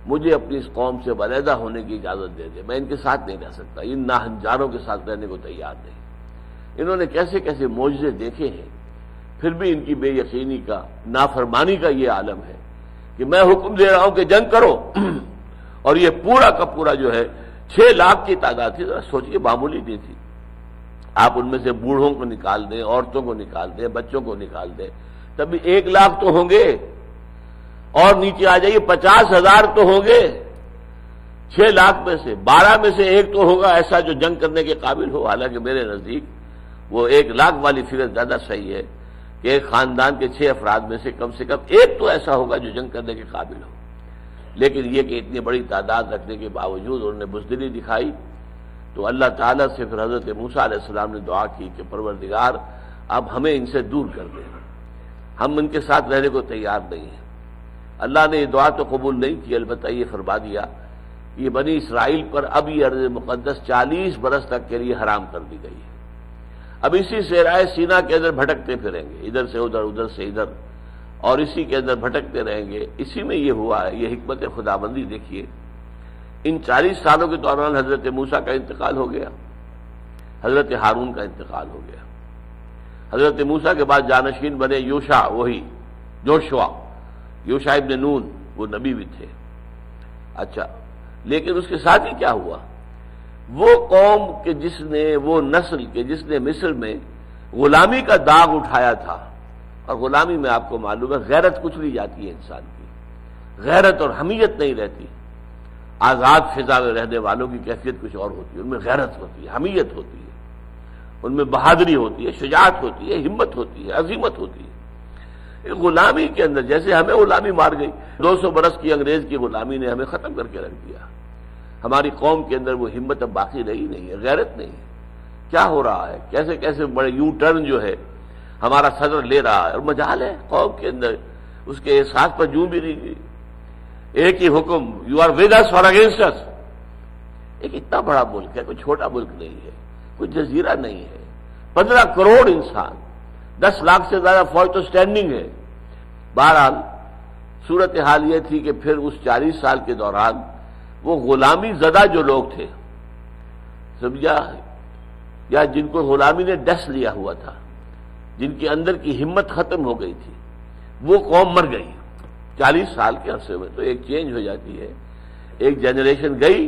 مجھے اپنی اس قوم سے علیحدہ ہونے کی اجازت دے دے، میں ان کے ساتھ نہیں رہ سکتا، ان ناہنجاروں کے ساتھ رہنے کو تیار نہیں. انہوں نے کیسے کیسے معجزے دیکھے ہیں، پھر بھی ان کی بے یقینی کا، نافرمانی کا یہ عالم ہے کہ میں حکم دے رہا ہوں کہ جنگ کرو اور یہ پورا کا پورا جو ہے 6 لاکھ کی تعداد تھی. ذرا سوچئے، معمولی نہیں تھی. آپ ان میں سے بوڑھوں کو نکال دیں، عورتوں کو نکال دیں، بچوں کو نکال دیں، تب بھی 1 لاکھ تو ہوں گے، اور نیچے آ جائیے 50,000 تو ہوں گے. 6 لاکھ میں سے 12 میں سے ایک تو ہوگا ایسا جو جنگ کرنے کے قابل ہو. حالانکہ میرے نزدیک وہ 1 لاکھ والی فگر زیادہ صحیح ہے کہ ایک خاندان کے 6 افراد میں سے کم ایک تو ایسا ہوگا جو جنگ کرنے کے قابل ہو. لیکن یہ کہ اتنی بڑی تعداد رکھنے کے باوجود انہوں نے بزدلی دکھائی، تو اللہ تعالیٰ سے پھر حضرت موسیٰ علیہ السلام نے دعا کی کہ پروردگار اب ہمیں ان سے دور کر دے، ہم ان کے ساتھ رہنے کو تیار نہیں ہیں. اللہ نے یہ دعا تو قبول نہیں کی، البتہ یہ فرما دیا کہ یہ بنی اسرائیل پر اب یہ ارض مقدس 40 برس تک کے لیے حرام کر دی گئی ہے. اب اسی صحرائے سینا کے اندر بھٹکتے پھریں گے، ادھر سے ادھر ادھر سے ادھر، اور اسی کے اندر بھٹکتے رہیں گے. اسی میں یہ ہوا ہے، یہ حکمت خداوندی دیکھیے. ان 40 سالوں کے دوران حضرت موسیٰ کا انتقال ہو گیا، حضرت ہارون کا انتقال ہو گیا. حضرت موسیٰ کے بعد جانشین بنے یوشع، وہی یوشع ابن نون، وہ نبی بھی تھے. اچھا، لیکن اس کے ساتھ ہی کیا ہوا؟ وہ قوم کہ جس نے، وہ نسل کہ جس نے مصر میں غلامی کا داغ اٹھایا تھا، اور غلامی میں آپ کو معلوم ہے غیرت کچھ نہیں جاتی ہے انسان کی، غیرت اور حمیت نہیں رہتی. آزاد فضا میں رہنے والوں کی کیفیت کچھ اور ہوتی ہے، ان میں غیرت ہوتی ہے، حمیت ہوتی ہے، ان میں بہادری ہوتی ہے، شجاعت ہوتی ہے، ہمت ہوتی ہے، عظیمت ہوتی ہے. غلامی کے اندر جیسے ہمیں غلامی مار گئی، 200 برس کی انگریز کی غلامی نے ہمیں ختم کر کے رکھ دیا. ہماری قوم کے اندر وہ ہمت اب باقی رہی نہیں ہے، غیرت نہیں ہے. کیا ہو رہا ہے، کیسے کیسے بڑے یو ٹرن جو ہے ہمارا صدر لے رہا ہے، اور مجال ہے قوم کے اندر اس کے احساس پر جوں بھی نہیں گئی. ایک ہی حکم، یو آر ود اس اور اگینسٹ اس. ایک اتنا بڑا ملک ہے، کوئی چھوٹا ملک نہیں ہے، کوئی جزیرہ نہیں ہے. 15 کروڑ انسان، 10 لاکھ سے زیادہ فوج تو سٹینڈنگ ہے. بہرحال صورتحال یہ تھی کہ پھر اس 40 سال کے دوران وہ غلامی زدہ جو لوگ تھے، سمجھا، یا جن کو غلامی نے ڈس لیا ہوا تھا، جن کے اندر کی ہمت ختم ہو گئی تھی، وہ قوم مر گئی. 40 سال کے عرصے میں تو ایک چینج ہو جاتی ہے. ایک جنریشن گئی،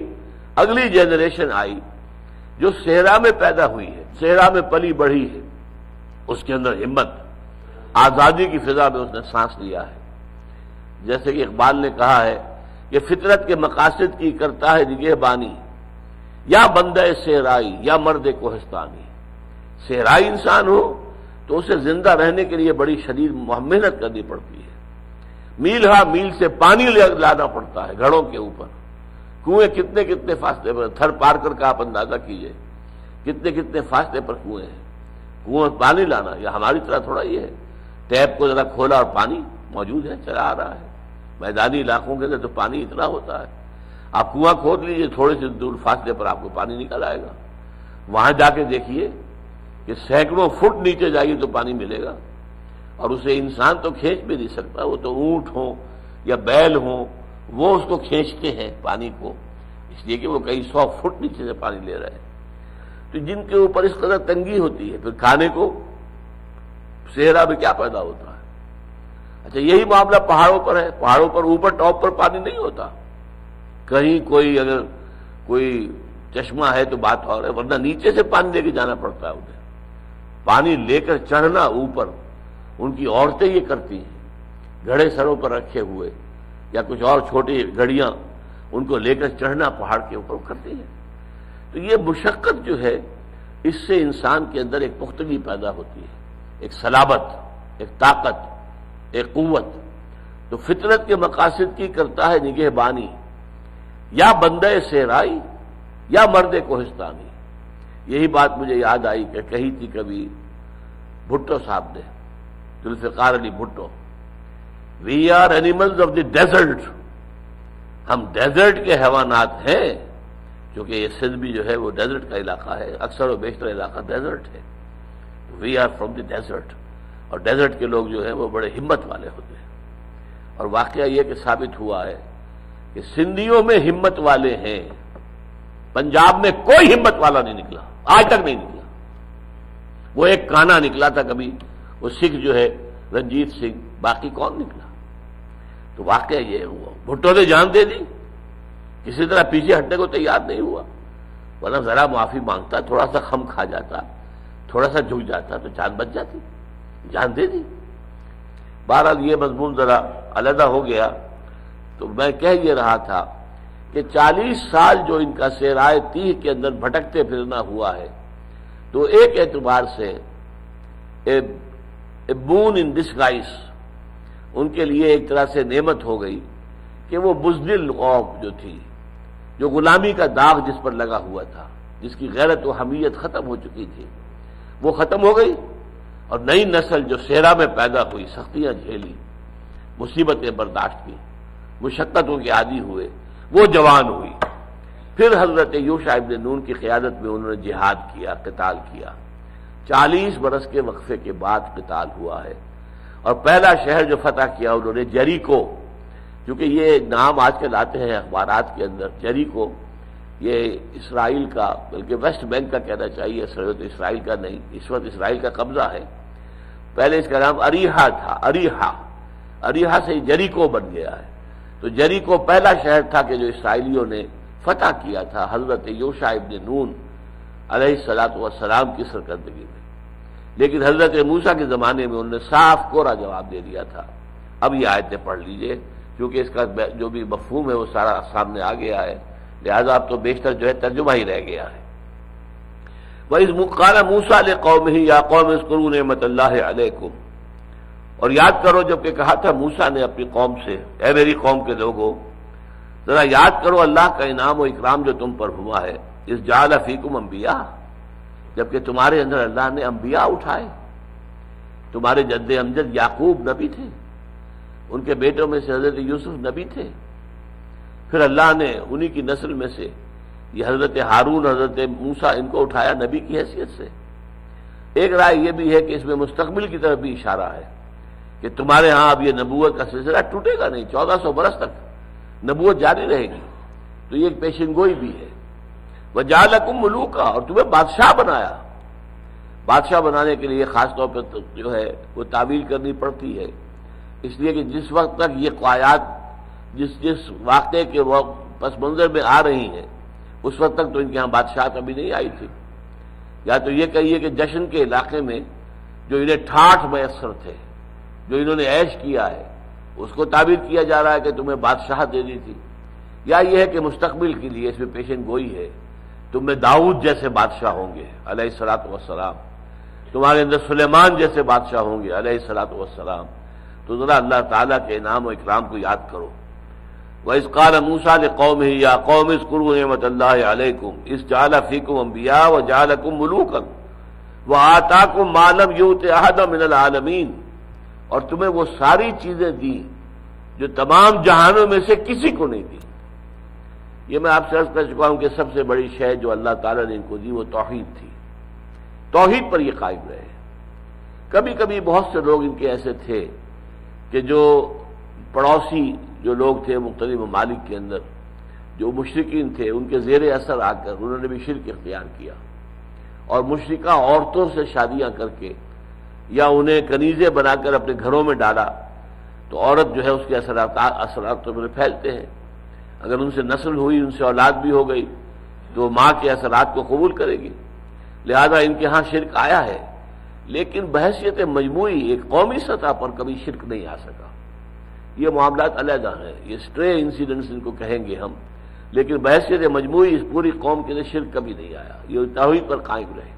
اگلی جنریشن آئی جو صحرا میں پیدا ہوئی ہے، صحرا میں پلی بڑھی ہے، اس کے اندر ہمت، آزادی کی فضا میں اس نے سانس لیا ہے. جیسے کہ اقبال نے کہا ہے کہ فطرت کے مقاصد کی کرتا ہے نگہبانی، یا بندہ صحرائی یا مرد کوہستانی. صحرائی انسان ہو تو اسے زندہ رہنے کے لیے بڑی شدید محنت کرنی پڑتی ہے. میل ہا میل سے پانی لانا پڑتا ہے گھڑوں کے اوپر. کنویں کتنے کتنے فاصلے پر، تھر پار کر کا آپ اندازہ کیجئے کتنے کتنے فاصلے پر کنویں ہیں. کنویں پانی لانا یہ ہماری طرح تھوڑا ہی ہے، ٹیپ کو ذرا کھولا اور پانی موجود ہے، چلا آ رہا ہے. میدانی علاقوں کے اندر تو پانی اتنا ہوتا ہے، آپ کنواں کھود لیجئے، تھوڑے سے دور فاصلے پر آپ کو پانی نکل آئے گا. وہاں جا کے دیکھیے کہ سینکڑوں فٹ نیچے جائیے تو پانی ملے گا، اور اسے انسان تو کھینچ بھی نہیں سکتا. وہ تو اونٹ ہوں یا بیل ہوں، وہ اس کو کھینچتے ہیں پانی کو، اس لیے کہ وہ کئی 100 فٹ نیچے سے پانی لے رہے ہیں. تو جن کے اوپر اس قدر تنگی ہوتی ہے، پھر کھانے کو صحرا میں کیا پیدا ہوتا ہے. اچھا، یہی معاملہ پہاڑوں پر ہے. پہاڑوں پر اوپر ٹاپ پر پانی نہیں ہوتا، کہیں کوئی اگر کوئی چشمہ ہے تو بات اور ہے، ورنہ نیچے سے پانی لے کے جانا پڑتا ہے انہیں. پانی لے کر چڑھنا اوپر ان کی عورتیں یہ کرتی ہیں، گھڑے سروں پر رکھے ہوئے یا کچھ اور چھوٹی گھڑیاں، ان کو لے کر چڑھنا پہاڑ کے اوپر کرتی ہیں. تو یہ مشقت جو ہے، اس سے انسان کے اندر ایک پختگی پیدا ہوتی ہے، ایک صلابت، ایک طاقت، ایک قوت. تو فطرت کے مقاصد کی کرتا ہے نگہبانی، یا بندہ صحرائی یا مرد کوہستانی. یہی بات مجھے یاد آئی کہ کہی تھی کبھی بھٹو صاحب نے، Zulfiqar Ali Bhutto, we are animals of the desert. ہم ڈیزرٹ کے حیوانات ہیں، کیونکہ یہ سندھ بھی جو ہے وہ ڈیزرٹ کا علاقہ ہے، اکثر و بیشتر علاقہ ڈیزرٹ ہے. We are from the desert. اور ڈیزرٹ کے لوگ جو ہیں وہ بڑے ہمت والے ہوتے ہیں. اور واقعہ یہ کہ ثابت ہوا ہے کہ سندھیوں میں ہمت والے ہیں، پنجاب میں کوئی ہمت والا نہیں نکلا، آج تک نہیں نکلا. وہ ایک کانا نکلا تھا کبھی، وہ سکھ جو ہے رنجیت سنگھ، باقی کون نکلا. تو واقعہ یہ ہوا، بھٹو نے جان دے دی، کسی طرح پیچھے ہٹنے کو تیار نہیں ہوا. ورنہ ذرا معافی مانگتا، تھوڑا سا خم کھا جاتا، تھوڑا سا جھک جاتا تو جان بچ جاتی، جان دے دی. بہرحال یہ مضمون ذرا علیحدہ ہو گیا. تو میں کہہ یہ رہا تھا کہ 40 سال جو ان کا صحرائے تیہ کے اندر بھٹکتے پھرنا ہوا ہے، تو ایک اعتبار سے اے بون ان ڈسگائز ان کے لیے ایک طرح سے نعمت ہو گئی کہ وہ بزدل قوم جو تھی، جو غلامی کا داغ جس پر لگا ہوا تھا، جس کی غیرت و حمیت ختم ہو چکی تھی، وہ ختم ہو گئی، اور نئی نسل جو صحرا میں پیدا ہوئی، سختیاں جھیلی، مصیبتیں برداشت کی، مشقتوں کے عادی ہوئے، وہ جوان ہوئی۔ پھر حضرت یوشع ابن نون کی قیادت میں انہوں نے جہاد کیا، قتال کیا۔ 40 برس کے وقفے کے بعد قتال ہوا ہے، اور پہلا شہر جو فتح کیا انہوں نے جیریکو، کیونکہ یہ نام آج کل آتے ہیں اخبارات کے اندر، جیریکو یہ اسرائیل کا، بلکہ ویسٹ بینک کا کہنا چاہیے، اصل تو اسرائیل کا نہیں، اس وقت اسرائیل کا قبضہ ہے۔ پہلے اس کا نام اریحا تھا، اریحا سے جیریکو بن گیا ہے۔ تو جیریکو پہلا شہر تھا کہ جو اسرائیلیوں نے فتح کیا تھا حضرت یوشع ابن نون علیہ الصلوۃ والسلام کی سرکردگی میں، لیکن حضرت موسیٰ کے زمانے میں انہوں نے صاف کورا جواب دے دیا تھا۔ اب یہ آیتیں پڑھ لیجئے، کیونکہ اس کا جو بھی مفہوم ہے وہ سارا سامنے آ گیا ہے، لہذا اب تو بیشتر جو ہے ترجمہ ہی رہ گیا ہے۔ وَإِذْ قَالَ مُوسَىٰ لِقَوْمِهِ يَا قَوْمِ اذْكُرُوا نِعْمَةَ اللَّهِ عَلَيْكُمْ، اور یاد کرو جب کہ کہا تھا موسیٰ نے اپنی قوم سے، اے میری قوم کے لوگوں، ذرا یاد کرو اللہ کا انعام و اکرام جو تم پر ہوا ہے، اذ جعل فیکم انبیاء، جبکہ تمہارے اندر اللہ نے انبیاء اٹھائے۔ تمہارے جد امجد یعقوب نبی تھے، ان کے بیٹوں میں سے حضرت یوسف نبی تھے، پھر اللہ نے انہی کی نسل میں سے یہ حضرت ہارون، حضرت موسیٰ، ان کو اٹھایا نبی کی حیثیت سے۔ ایک رائے یہ بھی ہے کہ اس میں مستقبل کی طرف بھی اشارہ ہے کہ تمہارے ہاں اب یہ نبوت کا سلسلہ ٹوٹے گا نہیں، 1400 برس تک نبوت جاری رہے گی، تو یہ ایک پیشن گوئی بھی ہے۔ وَجَعَلَكُم مُلُوكًا، اور تمہیں بادشاہ بنایا۔ بادشاہ بنانے کے لیے خاص طور پر جو ہے وہ تعویل کرنی پڑتی ہے، اس لیے کہ جس وقت تک یہ قوایات جس واقعے کے پس منظر میں آ رہی ہیں، اس وقت تک تو ان کے ہاں بادشاہ کبھی نہیں آئی تھی۔ یا تو یہ کہیے کہ جشن کے علاقے میں جو انہیں ٹھاٹھ میسر تھے، جو انہوں نے عیش کیا ہے، اس کو تعبیر کیا جا رہا ہے کہ تمہیں بادشاہ دے دی تھی، یا یہ ہے کہ مستقبل کے لیے اس میں پیشن گوئی ہے، تم میں داؤد جیسے بادشاہ ہوں گے علیہ الصلوۃ والسلام، تمہارے اندر سلیمان جیسے بادشاہ ہوں گے علیہ الصلوۃ والسلام۔ تو ذرا اللہ تعالیٰ کے انعام و اکرام کو یاد کرو۔ وَإِذْ قَالَ مُوسَىٰ لِقَوْمِهِ يَا قَوْمِ اذْكُرُوا نِعْمَةَ اللَّهِ عَلَيْكُمْ إِذْ جَعَلَ فِيكُمْ أَنبِيَاءَ وَجَعَلَكُم مُلُوكًا وَآتَاكُم مَّا لَمْ يُؤْتِ أَحَدًا مِّنَ الْعَالَمِينَ، اور تمہیں وہ ساری چیزیں دی جو تمام جہانوں میں سے کسی کو نہیں دی۔ یہ میں آپ سے عرض کر چکا ہوں کہ سب سے بڑی شے جو اللہ تعالیٰ نے ان کو دی وہ توحید تھی، توحید پر یہ قائم رہے۔ کبھی کبھی بہت سے لوگ ان کے ایسے تھے کہ جو پڑوسی جو لوگ تھے مختلف ممالک کے اندر، جو مشرکین تھے، ان کے زیر اثر آ کر انہوں نے بھی شرک اختیار کیا، اور مشرکہ عورتوں سے شادیاں کر کے یا انہیں کنیزیں بنا کر اپنے گھروں میں ڈالا، تو عورت جو ہے اس کے اثرات تو انہیں پھیلتے ہیں۔ اگر ان سے نسل ہوئی، ان سے اولاد بھی ہو گئی، تو ماں کے اثرات کو قبول کرے گی، لہذا ان کے ہاں شرک آیا ہے، لیکن بحیثیت مجموعی ایک قومی سطح پر کبھی شرک نہیں آ سکا۔ یہ معاملات علیحدہ ہیں، یہ اسٹرے انسیڈنٹس ان کو کہیں گے ہم، لیکن بحیثیت مجموعی اس پوری قوم کے لیے شرک کبھی نہیں آیا، یہ توحید پر قائم رہے۔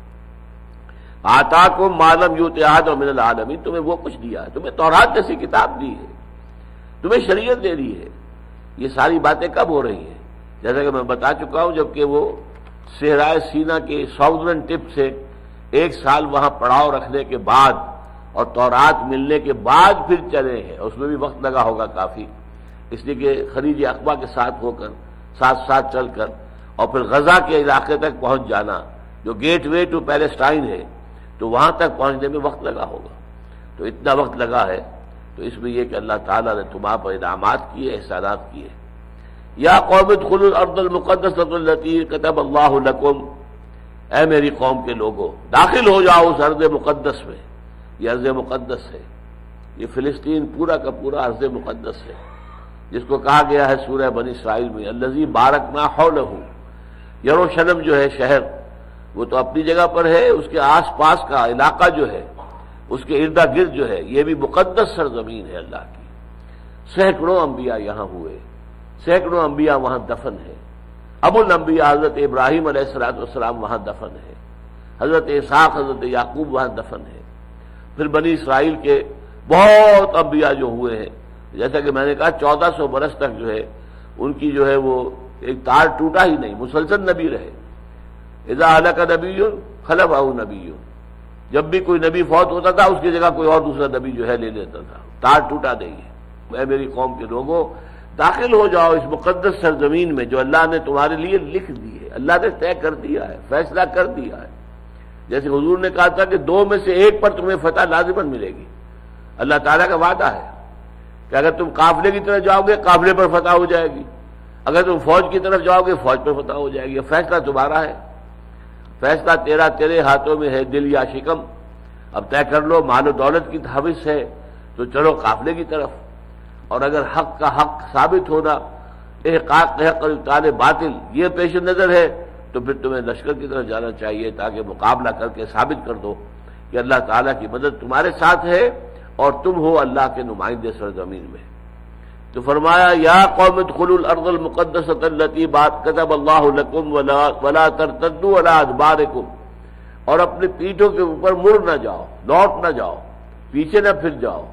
آتاکم ما لم یؤت احد من العالمین، تمہیں وہ کچھ دیا ہے، تمہیں تورات جیسی کتاب دی ہے، تمہیں شریعت دے دی ہے۔ یہ ساری باتیں کب ہو رہی ہیں؟ جیسا کہ میں بتا چکا ہوں، جبکہ وہ صحرائے سینا کے ساؤدرن ٹپ سے 1 سال وہاں پڑاؤ رکھنے کے بعد اور تورات ملنے کے بعد پھر چلے ہیں، اس میں بھی وقت لگا ہوگا کافی، اس لیے کہ خلیج عقبہ کے ساتھ ہو کر ساتھ چل کر اور پھر غزہ کے علاقے تک پہنچ جانا، جو گیٹ وے ٹو پیلسٹائن ہے، تو وہاں تک پہنچنے میں وقت لگا ہوگا۔ تو اتنا وقت لگا ہے، تو اس میں یہ کہ اللہ تعالیٰ نے تمہارے پر انعامات کیے، احسانات کیے۔ یا قوم ادخلوا الارض المقدسۃ التي كتب اللہ لکم، اے میری قوم کے لوگوں داخل ہو جاؤ اس ارض مقدس میں۔ یہ ارض مقدس ہے، یہ فلسطین پورا کا پورا ارض مقدس ہے، جس کو کہا گیا ہے سورہ بنی اسرائیل میں الذی بارکنا حولہ۔ یروشلم جو ہے شہر، وہ تو اپنی جگہ پر ہے، اس کے آس پاس کا علاقہ جو ہے، اس کے ارد گرد جو ہے، یہ بھی مقدس سرزمین ہے اللہ کی۔ سینکڑوں انبیاء یہاں ہوئے، سینکڑوں انبیاء وہاں دفن ہیں، ابو الانبیاء حضرت ابراہیم علیہ السلام وہاں دفن ہے، حضرت اسحاق حضرت یعقوب وہاں دفن ہے، پھر بنی اسرائیل کے بہت انبیاء جو ہوئے ہیں، جیسا کہ میں نے کہا 1400 برس تک جو ہے ان کی جو ہے وہ ایک تار ٹوٹا ہی نہیں، مسلسل نبی رہے۔ اذا ہلک نبی خلفہ نبی، جب بھی کوئی نبی فوت ہوتا تھا اس کی جگہ کوئی اور دوسرا نبی جو ہے لے لیتا تھا، تار ٹوٹا نہیں ہے۔ اے میری قوم کے لوگوں، داخل ہو جاؤ اس مقدس سرزمین میں جو اللہ نے تمہارے لیے لکھ دی ہے، اللہ نے طے کر دیا ہے، فیصلہ کر دیا ہے۔ جیسے حضور نے کہا تھا کہ 2 میں سے 1 پر تمہیں فتح لازماً ملے گی، اللہ تعالیٰ کا وعدہ ہے کہ اگر تم قافلے کی طرف جاؤ گے قافلے پر فتح ہو جائے گی، اگر تم فوج کی طرف جاؤ گے فوج پر فتح ہو جائے گی۔ فیصلہ تمہارا ہے، فیصلہ تیرے ہاتھوں میں ہے، دل یا شکم۔ اب طے کر لو، مال و دولت کی حوث ہے تو چلو قافلے کی طرف، اور اگر حق کا حق ثابت ہونا، احقاق حق اور ابطال باطل یہ پیش نظر ہے تو پھر تمہیں لشکر کی طرف جانا چاہیے تاکہ مقابلہ کر کے ثابت کر دو کہ اللہ تعالیٰ کی مدد تمہارے ساتھ ہے اور تم ہو اللہ کے نمائندے سرزمین میں۔ تو فرمایا یا قوم ادخلوا الارض المقدسۃ التي كتب اللہ لکم ولا ترتدوا على ادبارکم، اور اپنی پیٹھوں کے اوپر مڑ نہ جاؤ، لوٹ نہ جاؤ، پیچھے نہ پھر جاؤ۔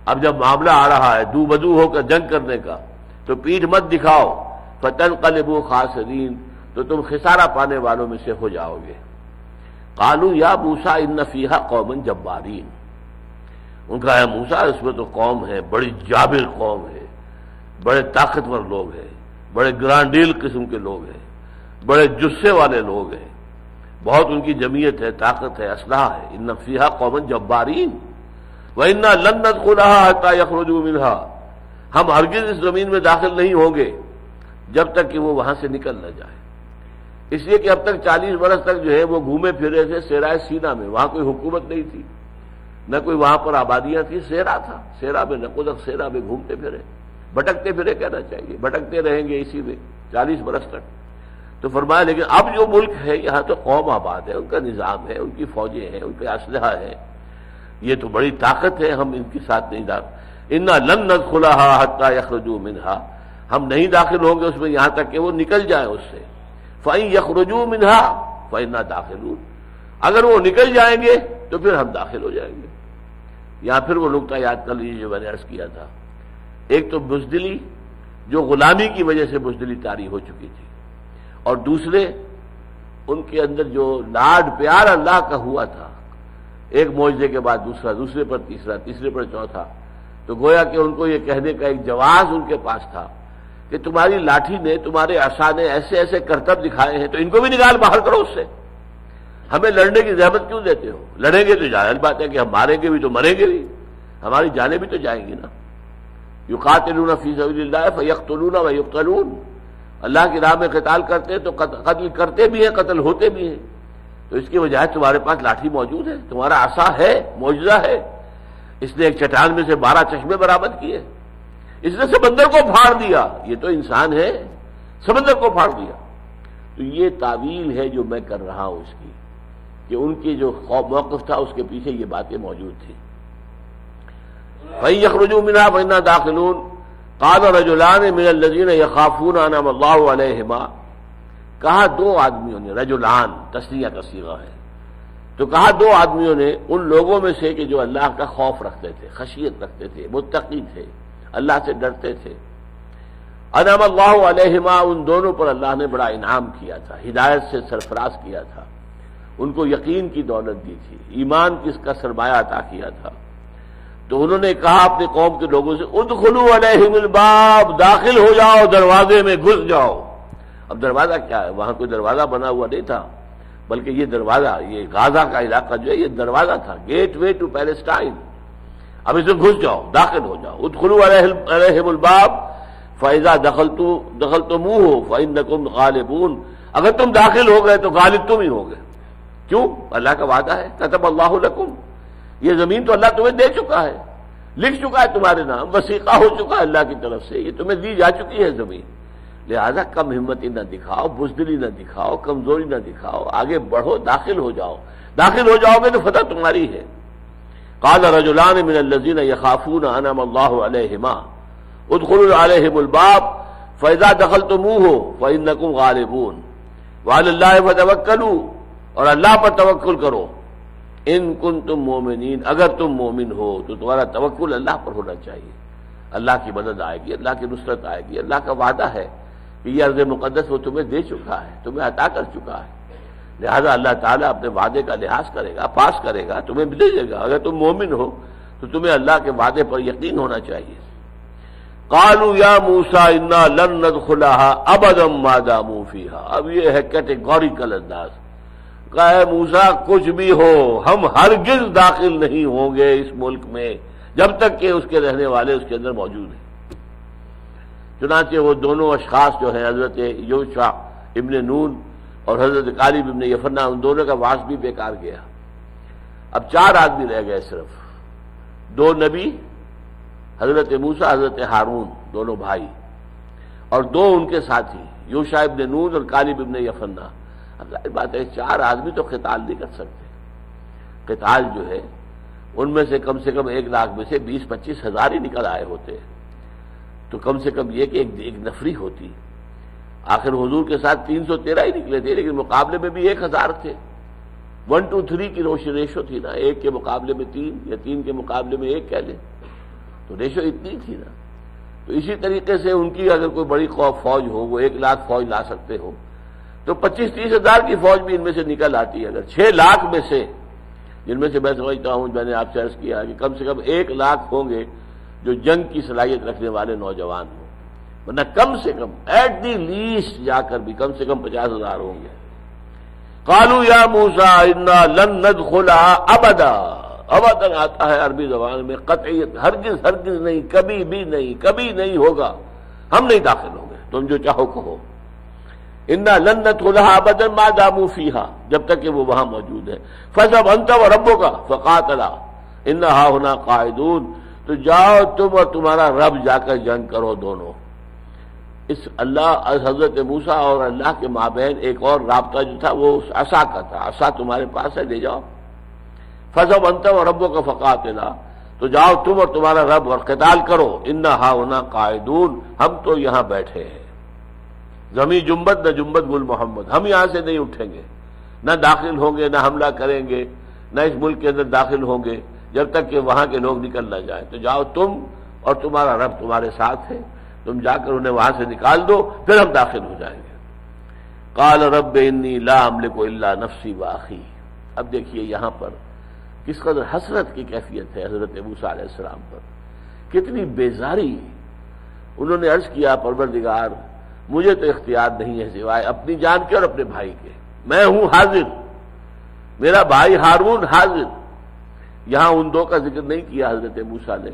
اب جب معاملہ آ رہا ہے دو بدو ہو کر جنگ کرنے کا تو پیٹھ مت دکھاؤ، فتنقلبوا خاسرین، تو تم خسارہ پانے والوں میں سے ہو جاؤ گے۔ قالوا یا موسیٰ ان فیہا قوما جبارین، ان کا ہے موسیٰ اس میں تو قوم ہے، بڑی جابر قوم ہے، بڑے طاقتور لوگ ہیں، بڑے گرانڈیل قسم کے لوگ ہیں، بڑے جسے والے لوگ ہیں، بہت ان کی جمعیت ہے، طاقت ہے، اسلحہ ہے۔ ان فیہا قوما جبارین وَإِنَّا لَن نَّدْخُلَهَا حَتَّىٰ يَخْرُجُوا مِنْهَا، ہم ہرگز اس زمین میں داخل نہیں ہوں گے جب تک کہ وہ وہاں سے نکل نہ جائے۔ اس لیے کہ اب تک 40 برس تک جو ہے وہ گھومے پھرے تھے صحرائے سینا میں، وہاں کوئی حکومت نہیں تھی، نہ کوئی وہاں پر آبادیاں تھیں، صحرا تھا، صحرا میں نقودک صحرا میں گھومتے پھرے، بھٹکتے پھرے کہنا چاہیے، بھٹکتے رہیں گے اسی میں 40 برس تک۔ تو فرمایا لیکن اب جو ملک ہے یہاں تو قوم آباد ہے، ان کا نظام ہے، ان کی فوجیں ہیں، ان کے اسلحہ ہے، یہ تو بڑی طاقت ہے، ہم ان کے ساتھ نہیں داخل۔ انا لن ندخلها حتى يخرجوا منها، ہم نہیں داخل ہوں گے اس میں یہاں تک کہ وہ نکل جائیں اس سے۔ فإن يخرجوا منها فإنا داخلون، اگر وہ نکل جائیں گے تو پھر ہم داخل ہو جائیں گے۔ یہاں پھر وہ نقطہ یاد کر لیجیے جو میں نے عرض کیا تھا، ایک تو بزدلی جو غلامی کی وجہ سے بزدلی طاری ہو چکی تھی، اور دوسرے ان کے اندر جو لاڈ پیار اللہ کا ہوا تھا، ایک معجزے کے بعد دوسرا، دوسرے پر تیسرا، تیسرے پر چوتھا، تو گویا کہ ان کو یہ کہنے کا ایک جواز ان کے پاس تھا کہ تمہاری لاٹھی نے، تمہارے عصا نے ایسے ایسے کرتب دکھائے ہیں تو ان کو بھی نکال باہر کرو اس سے، ہمیں لڑنے کی زحمت کیوں دیتے ہو؟ لڑیں گے تو ظاہر بات ہے کہ ہم ماریں گے بھی تو مریں گے بھی، ہماری جانیں بھی تو جائیں گی نا۔ یقاتلون فی سبیل اللہ فیقتلون ویقتلون، اللہ کی راہ میں قتال کرتے ہیں تو قتل کرتے بھی ہیں، قتل ہوتے بھی ہیں، تو اس کی وجہ تمہارے پاس لاٹھی موجود ہے، تمہارا عصا ہے، معجزہ ہے۔ اس نے ایک چٹان میں سے 12 چشمے برآمد کیے، اس نے سمندر کو پھاڑ دیا، یہ تو انسان ہے، سمندر کو پھاڑ دیا۔ تو یہ تعویل ہے جو میں کر رہا ہوں اس کی، کہ ان کی جو موقف تھا اس کے پیچھے یہ باتیں موجود تھیں۔ فَإِن يَخْرُجُوا مِنْهَا فَإِنَّا دَاخِلُونَ قَالَ رَجُلَانِ مِنَ الَّذِينَ يَخَافُونَ أَنْعَمَ اللَّهُ عَلَيْهِمَا، کہا دو آدمیوں نے، رجلان تثنیہ کا صیغہ ہے، تو کہا دو آدمیوں نے ان لوگوں میں سے کہ جو اللہ کا خوف رکھتے تھے، خشیت رکھتے تھے، متقی تھے، اللہ سے ڈرتے تھے۔ انعم اللہ علیہما، ان دونوں پر اللہ نے بڑا انعام کیا تھا، ہدایت سے سرفراز کیا تھا، ان کو یقین کی دولت دی تھی، ایمان کی اس کا سرمایہ عطا کیا تھا۔ تو انہوں نے کہا اپنے قوم کے لوگوں سے ادخلوا علیہم الباب، داخل ہو جاؤ، دروازے میں گھس جاؤ۔ اب دروازہ کیا ہے؟ وہاں کوئی دروازہ بنا ہوا نہیں تھا، بلکہ یہ دروازہ، یہ غازہ کا علاقہ جو ہے یہ دروازہ تھا، گیٹ وے ٹو پیلسٹائن۔ اب اس میں گھس جاؤ، داخل ہو جاؤ۔ ادخلوا علیہم الباب فاذا دخلتموہ فانکم غالبون، اگر تم داخل ہو گئے تو غالب تم ہی ہو گئے۔ کیوں؟ اللہ کا وعدہ ہے، کتب اللہ لکم، یہ زمین تو اللہ تمہیں دے چکا ہے، لکھ چکا ہے تمہارے نام، وثیقہ ہو چکا ہے اللہ کی طرف سے، یہ تمہیں دی جا چکی ہے زمین۔ لہذا کم ہمتی نہ دکھاؤ، بزدلی نہ دکھاؤ، کمزوری نہ دکھاؤ، آگے بڑھو، داخل ہو جاؤ، داخل ہو جاؤ گے تو فتح تمہاری ہے۔ قال رجلان من الذين يخافون انعم الله عليهما ادخلوا عليهم الباب فَإِذَا دَخَلْتُمُوهُ فَإِنَّكُمْ غَالِبُونَ وَعَلَى اللَّهِ فَتَوَكَّلُوا اور اللہ پر توکل کرو ان کنتم مومنین اگر تم مومن ہو تو تمہارا توکل اللہ پر ہونا چاہیے. اللہ کی مدد آئے گی، اللہ کی نصرت آئے گی. اللہ کا وعدہ ہے کہ یہ ارض مقدس وہ تمہیں دے چکا ہے، تمہیں عطا کر چکا ہے، لہذا اللہ تعالیٰ اپنے وعدے کا لحاظ کرے گا، پاس کرے گا، تمہیں دے دے گا. اگر تم مومن ہو تو تمہیں اللہ کے وعدے پر یقین ہونا چاہیے. قالوا یا موسیٰ انا لن ندخلها ابدا ما داموا فیہا. اب یہ ہے کیٹیگوریکل انداز. کہا موسیٰ کچھ بھی ہو ہم ہرگز داخل نہیں ہوں گے اس ملک میں جب تک کہ اس کے رہنے والے اس کے اندر موجود ہیں. چنانچہ وہ دونوں اشخاص جو ہیں حضرت یوشع ابن نون اور حضرت کالب ابن یفنہ، ان دونوں کا واس بھی بیکار گیا. اب 4 آدمی رہ گئے، صرف 2 نبی، حضرت موسیٰ حضرت ہارون دونوں بھائی، اور 2 ان کے ساتھی یوشع ابن نون اور کالب ابن یفنہ. اب ظاہر بات ہے 4 آدمی تو قتال نہیں کر سکتے. قتال جو ہے ان میں سے کم 1 لاکھ میں سے 20-25 ہزار ہی نکل آئے ہوتے، تو کم سے کم یہ کہ ایک نفری ہوتی. آخر حضور کے ساتھ 313 ہی نکلے تھے، لیکن مقابلے میں بھی 1000 تھے. 1 to 3 کی ریشو تھی نا، 1 کے مقابلے میں 3 یا 3 کے مقابلے میں 1 کہہ لیں، تو ریشو اتنی تھی نا. تو اسی طریقے سے ان کی اگر کوئی بڑی فوج ہو، وہ 1 لاکھ فوج لا سکتے ہو، تو 25-30 ہزار کی فوج بھی ان میں سے نکل آتی ہے. اگر 6 لاکھ میں سے، جن میں سے میں سمجھتا ہوں، میں نے آپ سے عرض کیا کہ کم سے کم 1 لاکھ ہوں گے جو جنگ کی صلاحیت رکھنے والے نوجوان ہوں، ورنہ کم سے کم ایٹ دی لیسٹ جا کر بھی کم سے کم 50,000 ہوں گے. قالوا یا موسیٰ انا لن ندخلها ابدا. ابدا آتا ہے عربی زبان میں قطعیت، ہرگز نہیں، کبھی بھی نہیں، کبھی نہیں ہوگا، ہم نہیں داخل ہوں گے، تم جو چاہو کہو. انا لن ندخلها ابدا ما داموا فیہا، جب تک کہ وہ وہاں موجود ہے. فاذهب انت وربک فقاتلا انا هاہنا قاعدون. تو جاؤ تم اور تمہارا رب جا کر جنگ کرو دونوں. اس اللہ حضرت موسیٰ اور اللہ کے مابین ایک اور رابطہ جو تھا وہ اس عصا کا تھا. عصا تمہارے پاس ہے، لے جاؤ. فاذهب انت وربک فقاتلا، تو جاؤ تم اور تمہارا رب اور قتال کرو. انا ہاہنا قاعدون، ہم تو یہاں بیٹھے ہیں. زمیں جنبت نہ جنبت گل محمد، ہم یہاں سے نہیں اٹھیں گے، نہ داخل ہوں گے، نہ حملہ کریں گے، نہ اس ملک کے اندر داخل ہوں گے جب تک کہ وہاں کے لوگ نکل نہ جائیں. تو جاؤ تم اور تمہارا رب تمہارے ساتھ ہے، تم جا کر انہیں وہاں سے نکال دو، پھر ہم داخل ہو جائیں گے. قال رب انی لا املک الا نفسی واخی. اب دیکھیے یہاں پر کس قدر حسرت کی کیفیت ہے حضرت موسیٰ علیہ السلام پر، کتنی بیزاری. انہوں نے عرض کیا پروردگار مجھے تو اختیار نہیں ہے سوائے اپنی جان کے اور اپنے بھائی کے، میں ہوں حاضر، میرا بھائی ہارون حاضر. یہاں ان 2 کا ذکر نہیں کیا حضرت موسیٰ نے،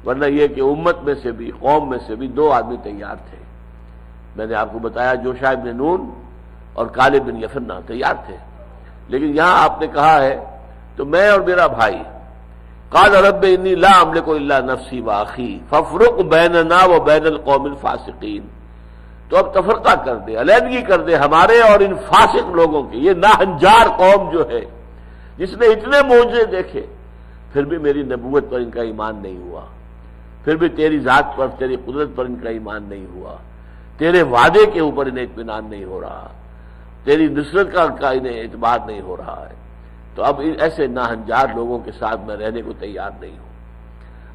ورنہ یہ کہ امت میں سے بھی، قوم میں سے بھی 2 آدمی تیار تھے. میں نے آپ کو بتایا یوشع ابن نون اور کالب بن یفنہ تیار تھے، لیکن یہاں آپ نے کہا ہے تو میں اور میرا بھائی. قال رب انی لا املک الا نفسی واخی فافرق بیننا وبین القوم الفاسقین. تو اب تفرقہ کر دے، علیحدگی کر دے ہمارے اور ان فاسق لوگوں کی. یہ ناہنجار قوم جو ہے جس نے اتنے معجزے دیکھے، پھر بھی میری نبوت پر ان کا ایمان نہیں ہوا، پھر بھی تیری ذات پر، تیری قدرت پر ان کا ایمان نہیں ہوا، تیرے وعدے کے اوپر انہیں اطمینان نہیں ہو رہا، تیری نصرت کا انہیں اعتبار نہیں ہو رہا ہے. تو اب ایسے ناہنجار لوگوں کے ساتھ میں رہنے کو تیار نہیں ہوں.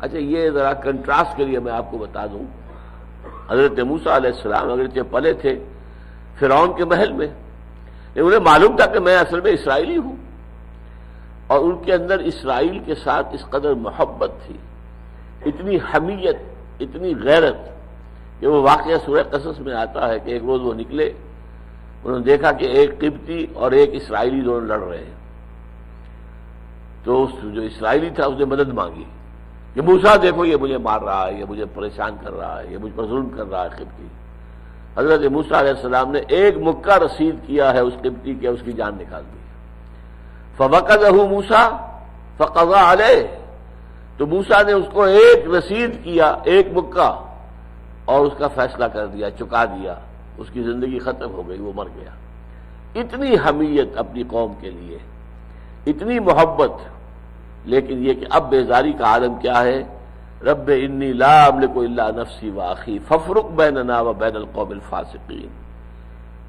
اچھا یہ ذرا کنٹراسٹ کے لیے میں آپ کو بتا دوں، حضرت موسیٰ علیہ السلام اگرچہ پلے تھے فرعون کے محل میں، لیکن انہیں معلوم تھا کہ میں اصل میں اسرائیلی ہوں، اور ان کے اندر اسرائیل کے ساتھ اس قدر محبت تھی، اتنی حمیت، اتنی غیرت، کہ وہ واقعہ سورہ قصص میں آتا ہے کہ ایک روز وہ نکلے، انہوں نے دیکھا کہ ایک قبطی اور ایک اسرائیلی دونوں لڑ رہے ہیں. تو جو اسرائیلی تھا اس نے مدد مانگی کہ موسیٰ دیکھو یہ مجھے مار رہا ہے، یہ مجھے پریشان کر رہا ہے، یہ مجھ پر ظلم کر رہا ہے قبطی. حضرت موسیٰ علیہ السلام نے ایک مکہ رسید کیا ہے اس قبطی کے، اس کی جان نکال دی. فوقذہ موسیٰ فقضى علیہ، تو موسیٰ نے اس کو ایک رسید کیا، ایک مکہ، اور اس کا فیصلہ کر دیا، چکا دیا، اس کی زندگی ختم ہو گئی، وہ مر گیا. اتنی حمیت اپنی قوم کے لیے، اتنی محبت. لیکن یہ کہ اب بیزاری کا عالم کیا ہے، رب انی لا املک الا نفسی واخی فافرق بیننا وبین القوم الفاسقین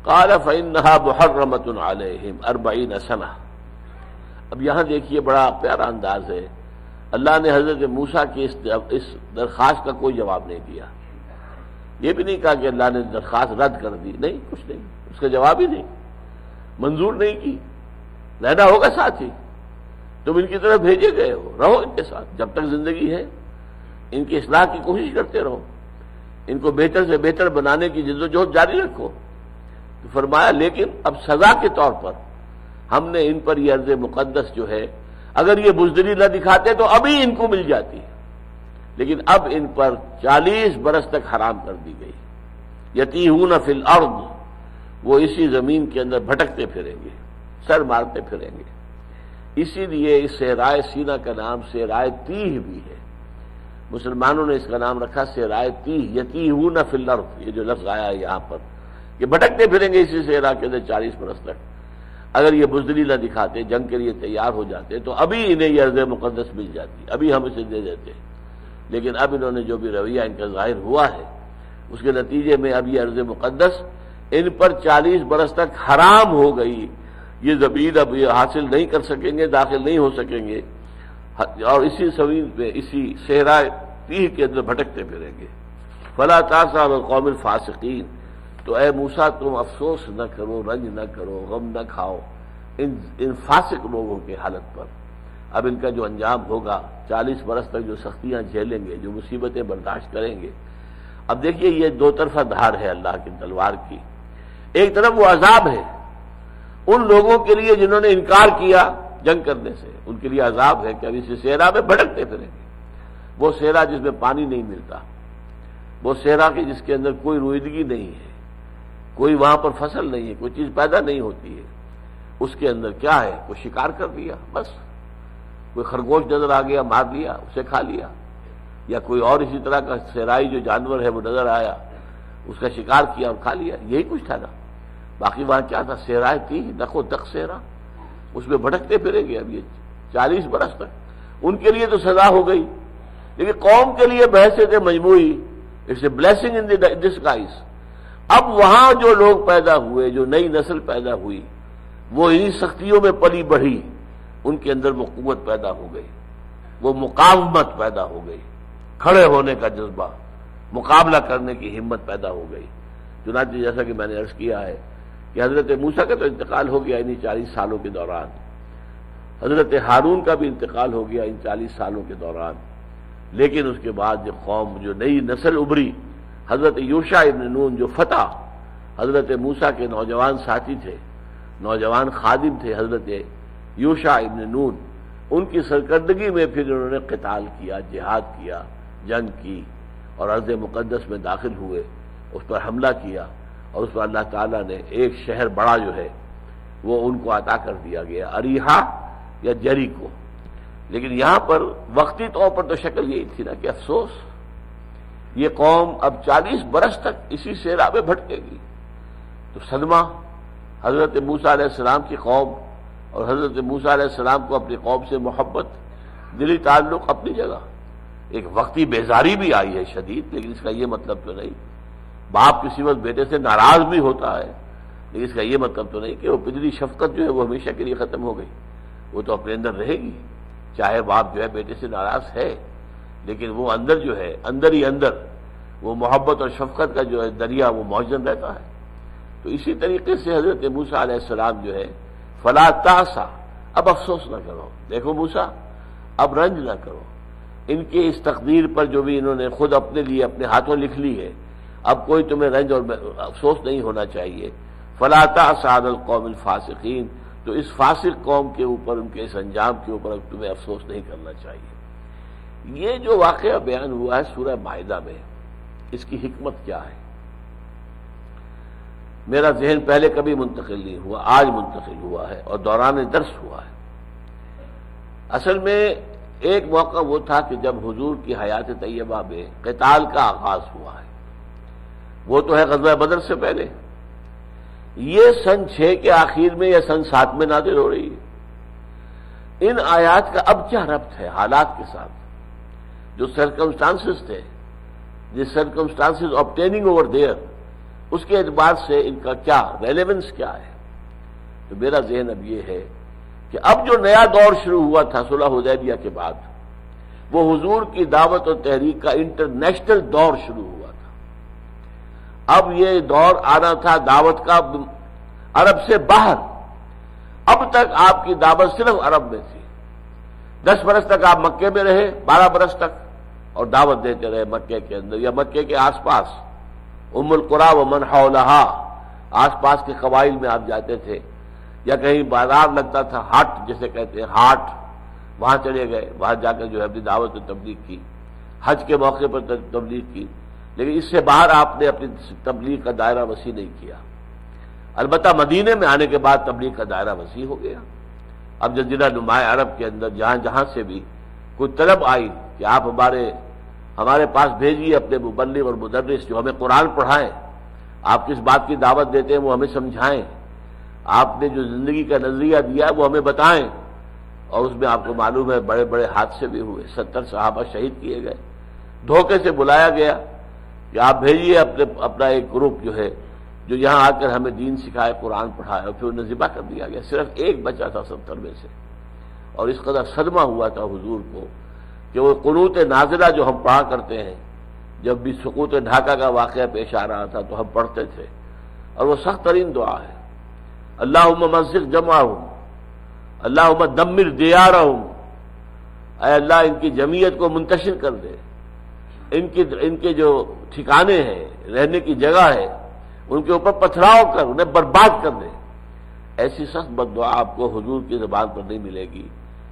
قال فانها محرمۃ علیہم 40 سنہ۔ اب یہاں دیکھیے بڑا پیارا انداز ہے، اللہ نے حضرت موسیٰ کی اس درخواست کا کوئی جواب نہیں دیا، یہ بھی نہیں کہا کہ اللہ نے درخواست رد کر دی، نہیں، کچھ نہیں، اس کا جواب ہی نہیں، منظور نہیں کی، رہنا ہوگا ساتھ ہی، تم ان کی طرف بھیجے گئے ہو، رہو ان کے ساتھ جب تک زندگی ہے، ان کی اصلاح کی کوشش کرتے رہو، ان کو بہتر سے بہتر بنانے کی جدوجہد جاری رکھو۔ تو فرمایا لیکن اب سزا کے طور پر ہم نے ان پر یہ ارض مقدس جو ہے، اگر یہ بزدلی نہ دکھاتے تو ابھی ان کو مل جاتی، لیکن اب ان پر 40 برس تک حرام کر دی گئی۔ یتیہون فی الارض، وہ اسی زمین کے اندر بھٹکتے پھریں گے، سر مارتے پھریں گے۔ اسی لیے اس صحرائے سینا کا نام صحرائے تیہ بھی ہے، مسلمانوں نے اس کا نام رکھا صحرائے تیہ، یتیہون فی الارض، یہ جو لفظ آیا ہے یہاں پر کہ بھٹکتے پھریں گے اسی صحرا کے اندر 40 برس تک۔ اگر یہ بزدلی نہ دکھاتے، جنگ کے لیے تیار ہو جاتے تو ابھی انہیں یہ ارض مقدس مل جاتی، ابھی ہم اسے دے دیتے، لیکن اب انہوں نے جو بھی رویہ ان کا ظاہر ہوا ہے اس کے نتیجے میں اب یہ ارض مقدس ان پر 40 برس تک حرام ہو گئی، یہ زمین اب یہ حاصل نہیں کر سکیں گے، داخل نہیں ہو سکیں گے، اور اسی زمین پہ اسی صحرا تیہ کے اندر بھٹکتے پھریں گے۔ فلا تاسا علی القوم الفاسقین، تو اے موسیٰ تم افسوس نہ کرو، رنج نہ کرو، غم نہ کھاؤ ان فاسق لوگوں کے حالت پر۔ اب ان کا جو انجام ہوگا، 40 برس تک جو سختیاں جھیلیں گے، جو مصیبتیں برداشت کریں گے۔ اب دیکھیے یہ دو طرفہ دھار ہے اللہ کی تلوار کی، ایک طرف وہ عذاب ہے ان لوگوں کے لیے جنہوں نے انکار کیا جنگ کرنے سے، ان کے لیے عذاب ہے کہ اب اسی صحرا میں بھٹکتے پھریں گے، وہ صحرا جس میں پانی نہیں ملتا، وہ صحرا کی جس کے اندر کوئی رویدگی نہیں ہے، کوئی وہاں پر فصل نہیں ہے، کوئی چیز پیدا نہیں ہوتی ہے، اس کے اندر کیا ہے، کوئی شکار کر لیا، بس کوئی خرگوش نظر آ گیا، مار لیا، اسے کھا لیا، یا کوئی اور اسی طرح کا صحرائی جو جانور ہے وہ نظر آیا، اس کا شکار کیا اور کھا لیا، یہی کچھ تھا نا۔ باقی وہاں کیا تھا، صحرائے تھی، دکو دک صحرا، اس میں بھٹکتے پھریں گے اب یہ 40 برس تک۔ ان کے لیے تو سزا ہو گئی، لیکن قوم کے لیے بحثیت مجموعی it's a blessing in disguise. اب وہاں جو لوگ پیدا ہوئے، جو نئی نسل پیدا ہوئی، وہ انہی سختیوں میں پلی بڑھی، ان کے اندر وہ قوت پیدا ہو گئی، وہ مقاومت پیدا ہو گئی، کھڑے ہونے کا جذبہ، مقابلہ کرنے کی ہمت پیدا ہو گئی۔ چنانچہ جیسا کہ میں نے عرض کیا ہے کہ حضرت موسیٰ کا تو انتقال ہو گیا انہی 40 سالوں کے دوران، حضرت ہارون کا بھی انتقال ہو گیا ان 40 سالوں کے دوران، لیکن اس کے بعد جو قوم، جو نئی نسل ابھری، حضرت یوشع ابن نون جو فتح حضرت موسیٰ کے نوجوان ساتھی تھے، نوجوان خادم تھے حضرت یوشع ابن نون، ان کی سرکردگی میں پھر انہوں نے قتال کیا، جہاد کیا، جنگ کی، اور ارض مقدس میں داخل ہوئے، اس پر حملہ کیا، اور اس پر اللہ تعالیٰ نے ایک شہر بڑا جو ہے وہ ان کو عطا کر دیا گیا، اریحا یا جریکو۔ لیکن یہاں پر وقتی طور پر تو شکل یہی تھی نا کہ افسوس، یہ قوم اب 40 برس تک اسی صحرا میں بھٹکے گی، تو صدمہ حضرت موسیٰ علیہ السلام کی قوم، اور حضرت موسیٰ علیہ السلام کو اپنی قوم سے محبت، دلی تعلق اپنی جگہ، ایک وقتی بیزاری بھی آئی ہے شدید، لیکن اس کا یہ مطلب تو نہیں، باپ کسی وقت بیٹے سے ناراض بھی ہوتا ہے، لیکن اس کا یہ مطلب تو نہیں کہ وہ پدری شفقت جو ہے وہ ہمیشہ کے لیے ختم ہو گئی، وہ تو اپنے اندر رہے گی، چاہے باپ جو ہے بیٹے سے ناراض ہے، لیکن وہ اندر جو ہے، اندر ہی اندر وہ محبت اور شفقت کا جو ہے دریا وہ موجود رہتا ہے۔ تو اسی طریقے سے حضرت موسیٰ علیہ السلام جو ہے فلا تاسا، اب افسوس نہ کرو، دیکھو موسیٰ اب رنج نہ کرو، ان کی اس تقدیر پر جو بھی انہوں نے خود اپنے لیے اپنے ہاتھوں لکھ لی ہے، اب کوئی تمہیں رنج اور افسوس نہیں ہونا چاہیے۔ فلا تاسا علی القوم الفاسقین، تو اس فاسق قوم کے اوپر، ان کے اس انجام کے اوپر اب تمہیں افسوس نہیں کرنا چاہیے۔ یہ جو واقعہ بیان ہوا ہے سورہ مائدہ میں، اس کی حکمت کیا ہے؟ میرا ذہن پہلے کبھی منتقل نہیں ہوا، آج منتقل ہوا ہے اور دوران درس ہوا ہے۔ اصل میں ایک موقع وہ تھا کہ جب حضور کی حیات طیبہ میں قتال کا آغاز ہوا ہے، وہ تو ہے غزوہ بدر سے پہلے، یہ سن 6 کے آخر میں یا سن 7 میں نازل ہو رہی ہے۔ ان آیات کا اب کیا ربط ہے حالات کے ساتھ؟ جو سرکمسٹانسز تھے، جس سرکمسٹانسز آبٹیننگ اوور دیئر، اس کے اعتبار سے ان کا کیا ریلیونس کیا ہے. تو میرا ذہن اب یہ ہے کہ اب جو نیا دور شروع ہوا تھا صلح حدیبیہ کے بعد، وہ حضور کی دعوت اور تحریک کا انٹرنیشنل دور شروع ہوا تھا. اب یہ دور آنا تھا دعوت کا عرب سے باہر. اب تک آپ کی دعوت صرف عرب میں تھی. 10 برس تک آپ مکے میں رہے، 12 برس تک، اور دعوت دیتے رہے مکے کے اندر یا مکے کے آس پاس. ام القریٰ و من حولہا، آس پاس کے قبائل میں آپ جاتے تھے، یا کہیں بازار لگتا تھا، ہاٹ جسے کہتے ہیں، ہاٹ، وہاں چلے گئے، وہاں جا کر جو ہے اپنی دعوت و تبلیغ کی. حج کے موقع پر تبلیغ کی، لیکن اس سے باہر آپ نے اپنی تبلیغ کا دائرہ وسیع نہیں کیا. البتہ مدینے میں آنے کے بعد تبلیغ کا دائرہ وسیع ہو گیا. اب جزیرہ نماء عرب کے اندر جہاں جہاں سے بھی کوئی طلب آئی کہ آپ ہمارے پاس بھیجیے اپنے مبلغ اور مدرس جو ہمیں قرآن پڑھائیں، آپ کس بات کی دعوت دیتے ہیں وہ ہمیں سمجھائیں، آپ نے جو زندگی کا نظریہ دیا ہے وہ ہمیں بتائیں. اور اس میں آپ کو معلوم ہے بڑے بڑے حادثے بھی ہوئے، 70 صحابہ شہید کیے گئے. دھوکے سے بلایا گیا کہ آپ بھیجیے اپنا ایک گروپ جو ہے جو یہاں آ کر ہمیں دین سکھائے، قرآن پڑھائے، اور پھر انہیں ذبح کر دیا گیا. صرف ایک بچا تھا 70 میں سے. اور اس قدر صدمہ ہوا تھا حضور کو کہ وہ قنوت نازلہ جو ہم پڑھا کرتے ہیں، جب بھی سقوط ڈھاکہ کا واقعہ پیش آ رہا تھا تو ہم پڑھتے تھے، اور وہ سخت ترین دعا ہے. اللہم مزق جمعہم، اللہم دمر دیارہم، اے اللہ ان کی جمعیت کو منتشر کر دے، ان کے جو ٹھکانے ہیں، رہنے کی جگہ ہے، ان کے اوپر پتھراؤ کر انہیں برباد کر دے. ایسی سخت بد دعا آپ کو حضور کی زبان پر نہیں ملے گی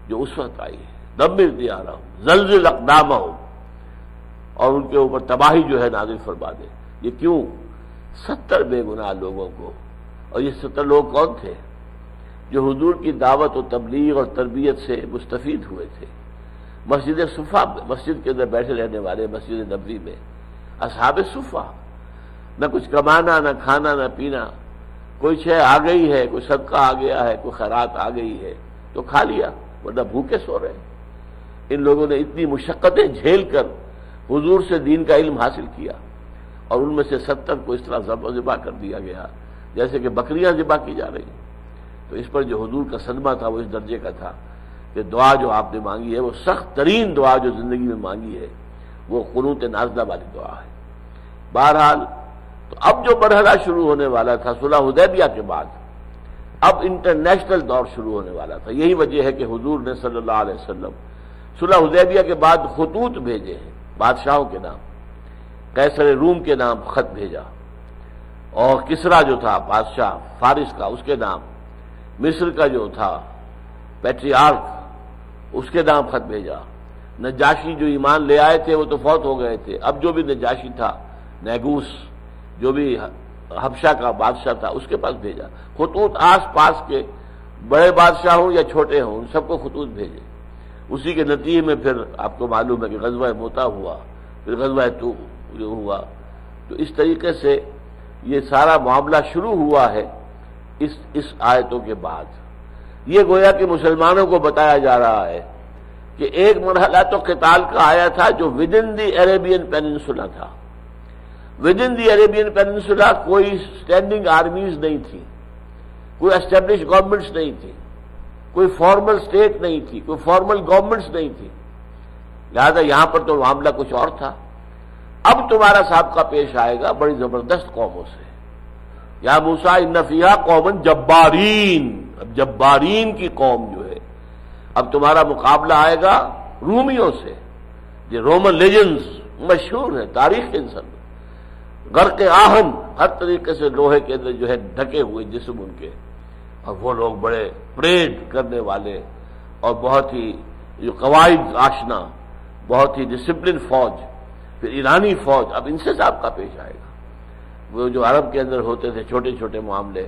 جو اس وقت آئی ہے. دمر دیارہم زلزل اقدامہم، اور ان کے اوپر تباہی جو ہے نازل فرما دے. یہ کیوں؟ 70 بے گناہ لوگوں کو. اور یہ 70 لوگ کون تھے؟ جو حضور کی دعوت و تبلیغ اور تربیت سے مستفید ہوئے تھے. مسجد صفا، مسجد کے اندر بیٹھے رہنے والے، مسجد نبوی میں اصحاب صفا، نہ کچھ کمانا، نہ کھانا، نہ پینا. کوئی شے آ گئی ہے، کوئی صدقہ آ گیا ہے، کوئی خیرات آ گئی ہے تو کھا لیا، ورنہ بھوکے سو رہے. ان لوگوں نے اتنی مشقتیں جھیل کر حضور سے دین کا علم حاصل کیا، اور ان میں سے 70 کو اس طرح ذبح کر دیا گیا جیسے کہ بکریاں ذبح کی جا رہی. تو اس پر جو حضور کا صدمہ تھا وہ اس درجے کا تھا کہ دعا جو آپ نے مانگی ہے وہ سخت ترین دعا جو زندگی میں مانگی ہے وہ قنوت نازلہ والی دعا ہے. بہرحال تو اب جو مرحلہ شروع ہونے والا تھا صلح حدیبیہ کے بعد، اب انٹرنیشنل دور شروع ہونے والا تھا. یہی وجہ ہے کہ حضور نے صلی اللہ علیہ وسلم صلح حدیبیہ کے بعد خطوط بھیجے ہیں بادشاہوں کے نام. قیصر روم کے نام خط بھیجا، اور کسرا جو تھا بادشاہ فارس کا اس کے نام، مصر کا جو تھا پیٹریارک اس کے نام خط بھیجا. نجاشی جو ایمان لے آئے تھے وہ تو فوت ہو گئے تھے، اب جو بھی نجاشی تھا، نیگوس جو بھی حبشہ کا بادشاہ تھا، اس کے پاس بھیجا. خطوط آس پاس کے بڑے بادشاہ ہوں یا چھوٹے ہوں ان سب کو خطوط بھیجے. اسی کے نتیجے میں پھر آپ کو معلوم ہے کہ غزوہ موتا ہوا، پھر غزوہ طوف جو ہوا. تو اس طریقے سے یہ سارا معاملہ شروع ہوا ہے اس آیتوں کے بعد. یہ گویا کہ مسلمانوں کو بتایا جا رہا ہے کہ ایک مرحلہ تو قتال کا آیا تھا جو within the Arabian peninsula تھا. Within the Arabian peninsula کوئی اسٹینڈنگ آرمیز نہیں تھی، کوئی اسٹیبلش گورنمنٹس نہیں تھی، کوئی فارمل اسٹیٹ نہیں تھی، کوئی فارمل گورنمنٹس نہیں تھی. لہذا یہاں پر تو معاملہ کچھ اور تھا. اب تمہارا سابقہ پیش آئے گا بڑی زبردست قوموں سے. یا موسیٰ ان فیہا قوما جبارین، اب جبارین کی قوم جو ہے، اب تمہارا مقابلہ آئے گا رومیوں سے. یہ رومن لیجنز مشہور ہیں تاریخ کے انسان، غرق آہن، ہر طریقے سے لوہے کے اندر جو ہے ڈھکے ہوئے جسم ان کے، اور وہ لوگ بڑے پریڈ کرنے والے اور بہت ہی جو قواعد آشنا، بہت ہی ڈسپلن فوج. پھر ایرانی فوج، اب ان سے سابقہ پیش آئے گا. وہ جو عرب کے اندر ہوتے تھے چھوٹے چھوٹے معاملے،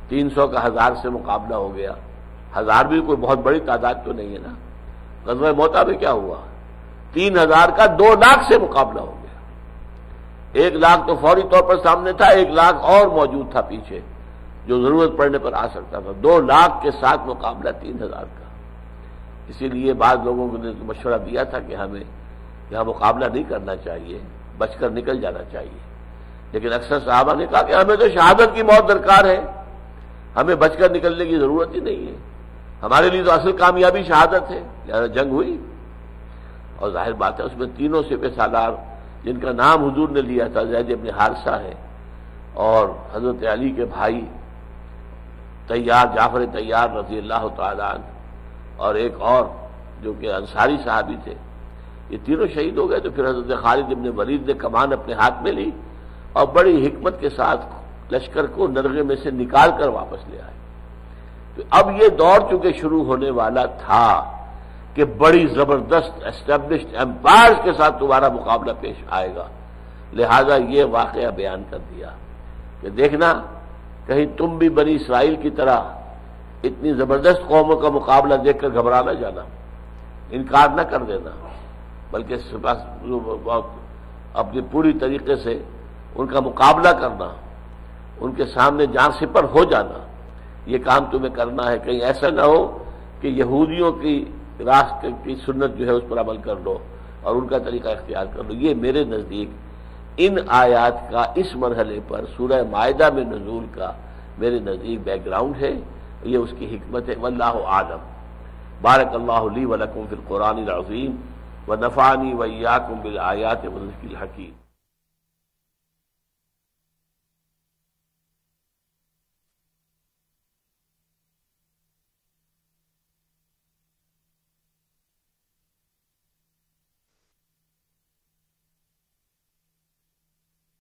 300 کا 1000 سے مقابلہ ہو گیا. 1000 بھی کوئی بہت بڑی تعداد تو نہیں ہے نا. غزوہ موتا میں کیا ہوا؟ 3000 کا 2 لاکھ سے مقابلہ ہو گیا. 1 لاکھ تو فوری طور پر سامنے تھا، 1 لاکھ اور موجود تھا پیچھے جو ضرورت پڑنے پر آ سکتا تھا. 2 لاکھ کے ساتھ مقابلہ 3000 کا. اسی لیے بعض لوگوں نے مشورہ دیا تھا کہ ہمیں یہاں مقابلہ نہیں کرنا چاہیے، بچ کر نکل جانا چاہیے۔ لیکن اکثر صحابہ نے کہا کہ ہمیں تو شہادت کی موت درکار ہے، ہمیں بچ کر نکلنے کی ضرورت ہی نہیں ہے، ہمارے لیے تو اصل کامیابی شہادت ہے۔ لہذا جنگ ہوئی، اور ظاہر بات ہے اس میں تینوں سپہ سالار جن کا نام حضور نے لیا تھا، زید بن حارثہ ہے، اور حضرت علی کے بھائی طیار، جعفر طیار رضی اللہ تعالیٰ عنہ، اور ایک اور جو کہ انصاری صحابی تھے، یہ تینوں شہید ہو گئے۔ تو پھر حضرت خالد بن ولید نے کمان اپنے ہاتھ میں لی اور بڑی حکمت کے ساتھ لشکر کو نرغے میں سے نکال کر واپس لے آئے۔ تو اب یہ دور چونکہ شروع ہونے والا تھا کہ بڑی زبردست اسٹیبلشڈ امپائرز کے ساتھ دوبارہ مقابلہ پیش آئے گا، لہذا یہ واقعہ بیان کر دیا کہ دیکھنا کہیں تم بھی بنی اسرائیل کی طرح اتنی زبردست قوموں کا مقابلہ دیکھ کر گھبرا نہ جانا، انکار نہ کر دینا، بلکہ اپنی پوری طریقے سے ان کا مقابلہ کرنا، ان کے سامنے جان سپر ہو جانا، یہ کام تمہیں کرنا ہے۔ کہیں ایسا نہ ہو کہ یہودیوں کی راست کی سنت جو ہے اس پر عمل کر لو اور ان کا طریقہ اختیار کر لو۔ یہ میرے نزدیک ان آیات کا اس مرحلے پر سورہ مائدہ میں نزول کا میرے نزدیک بیک گراؤنڈ ہے، یہ اس کی حکمت ہے۔ واللہ اعلم۔ بارک اللہ لی ولکم فی القرآن العظیم ونفعنی وإیاکم بالآیات والذکر الحکیم۔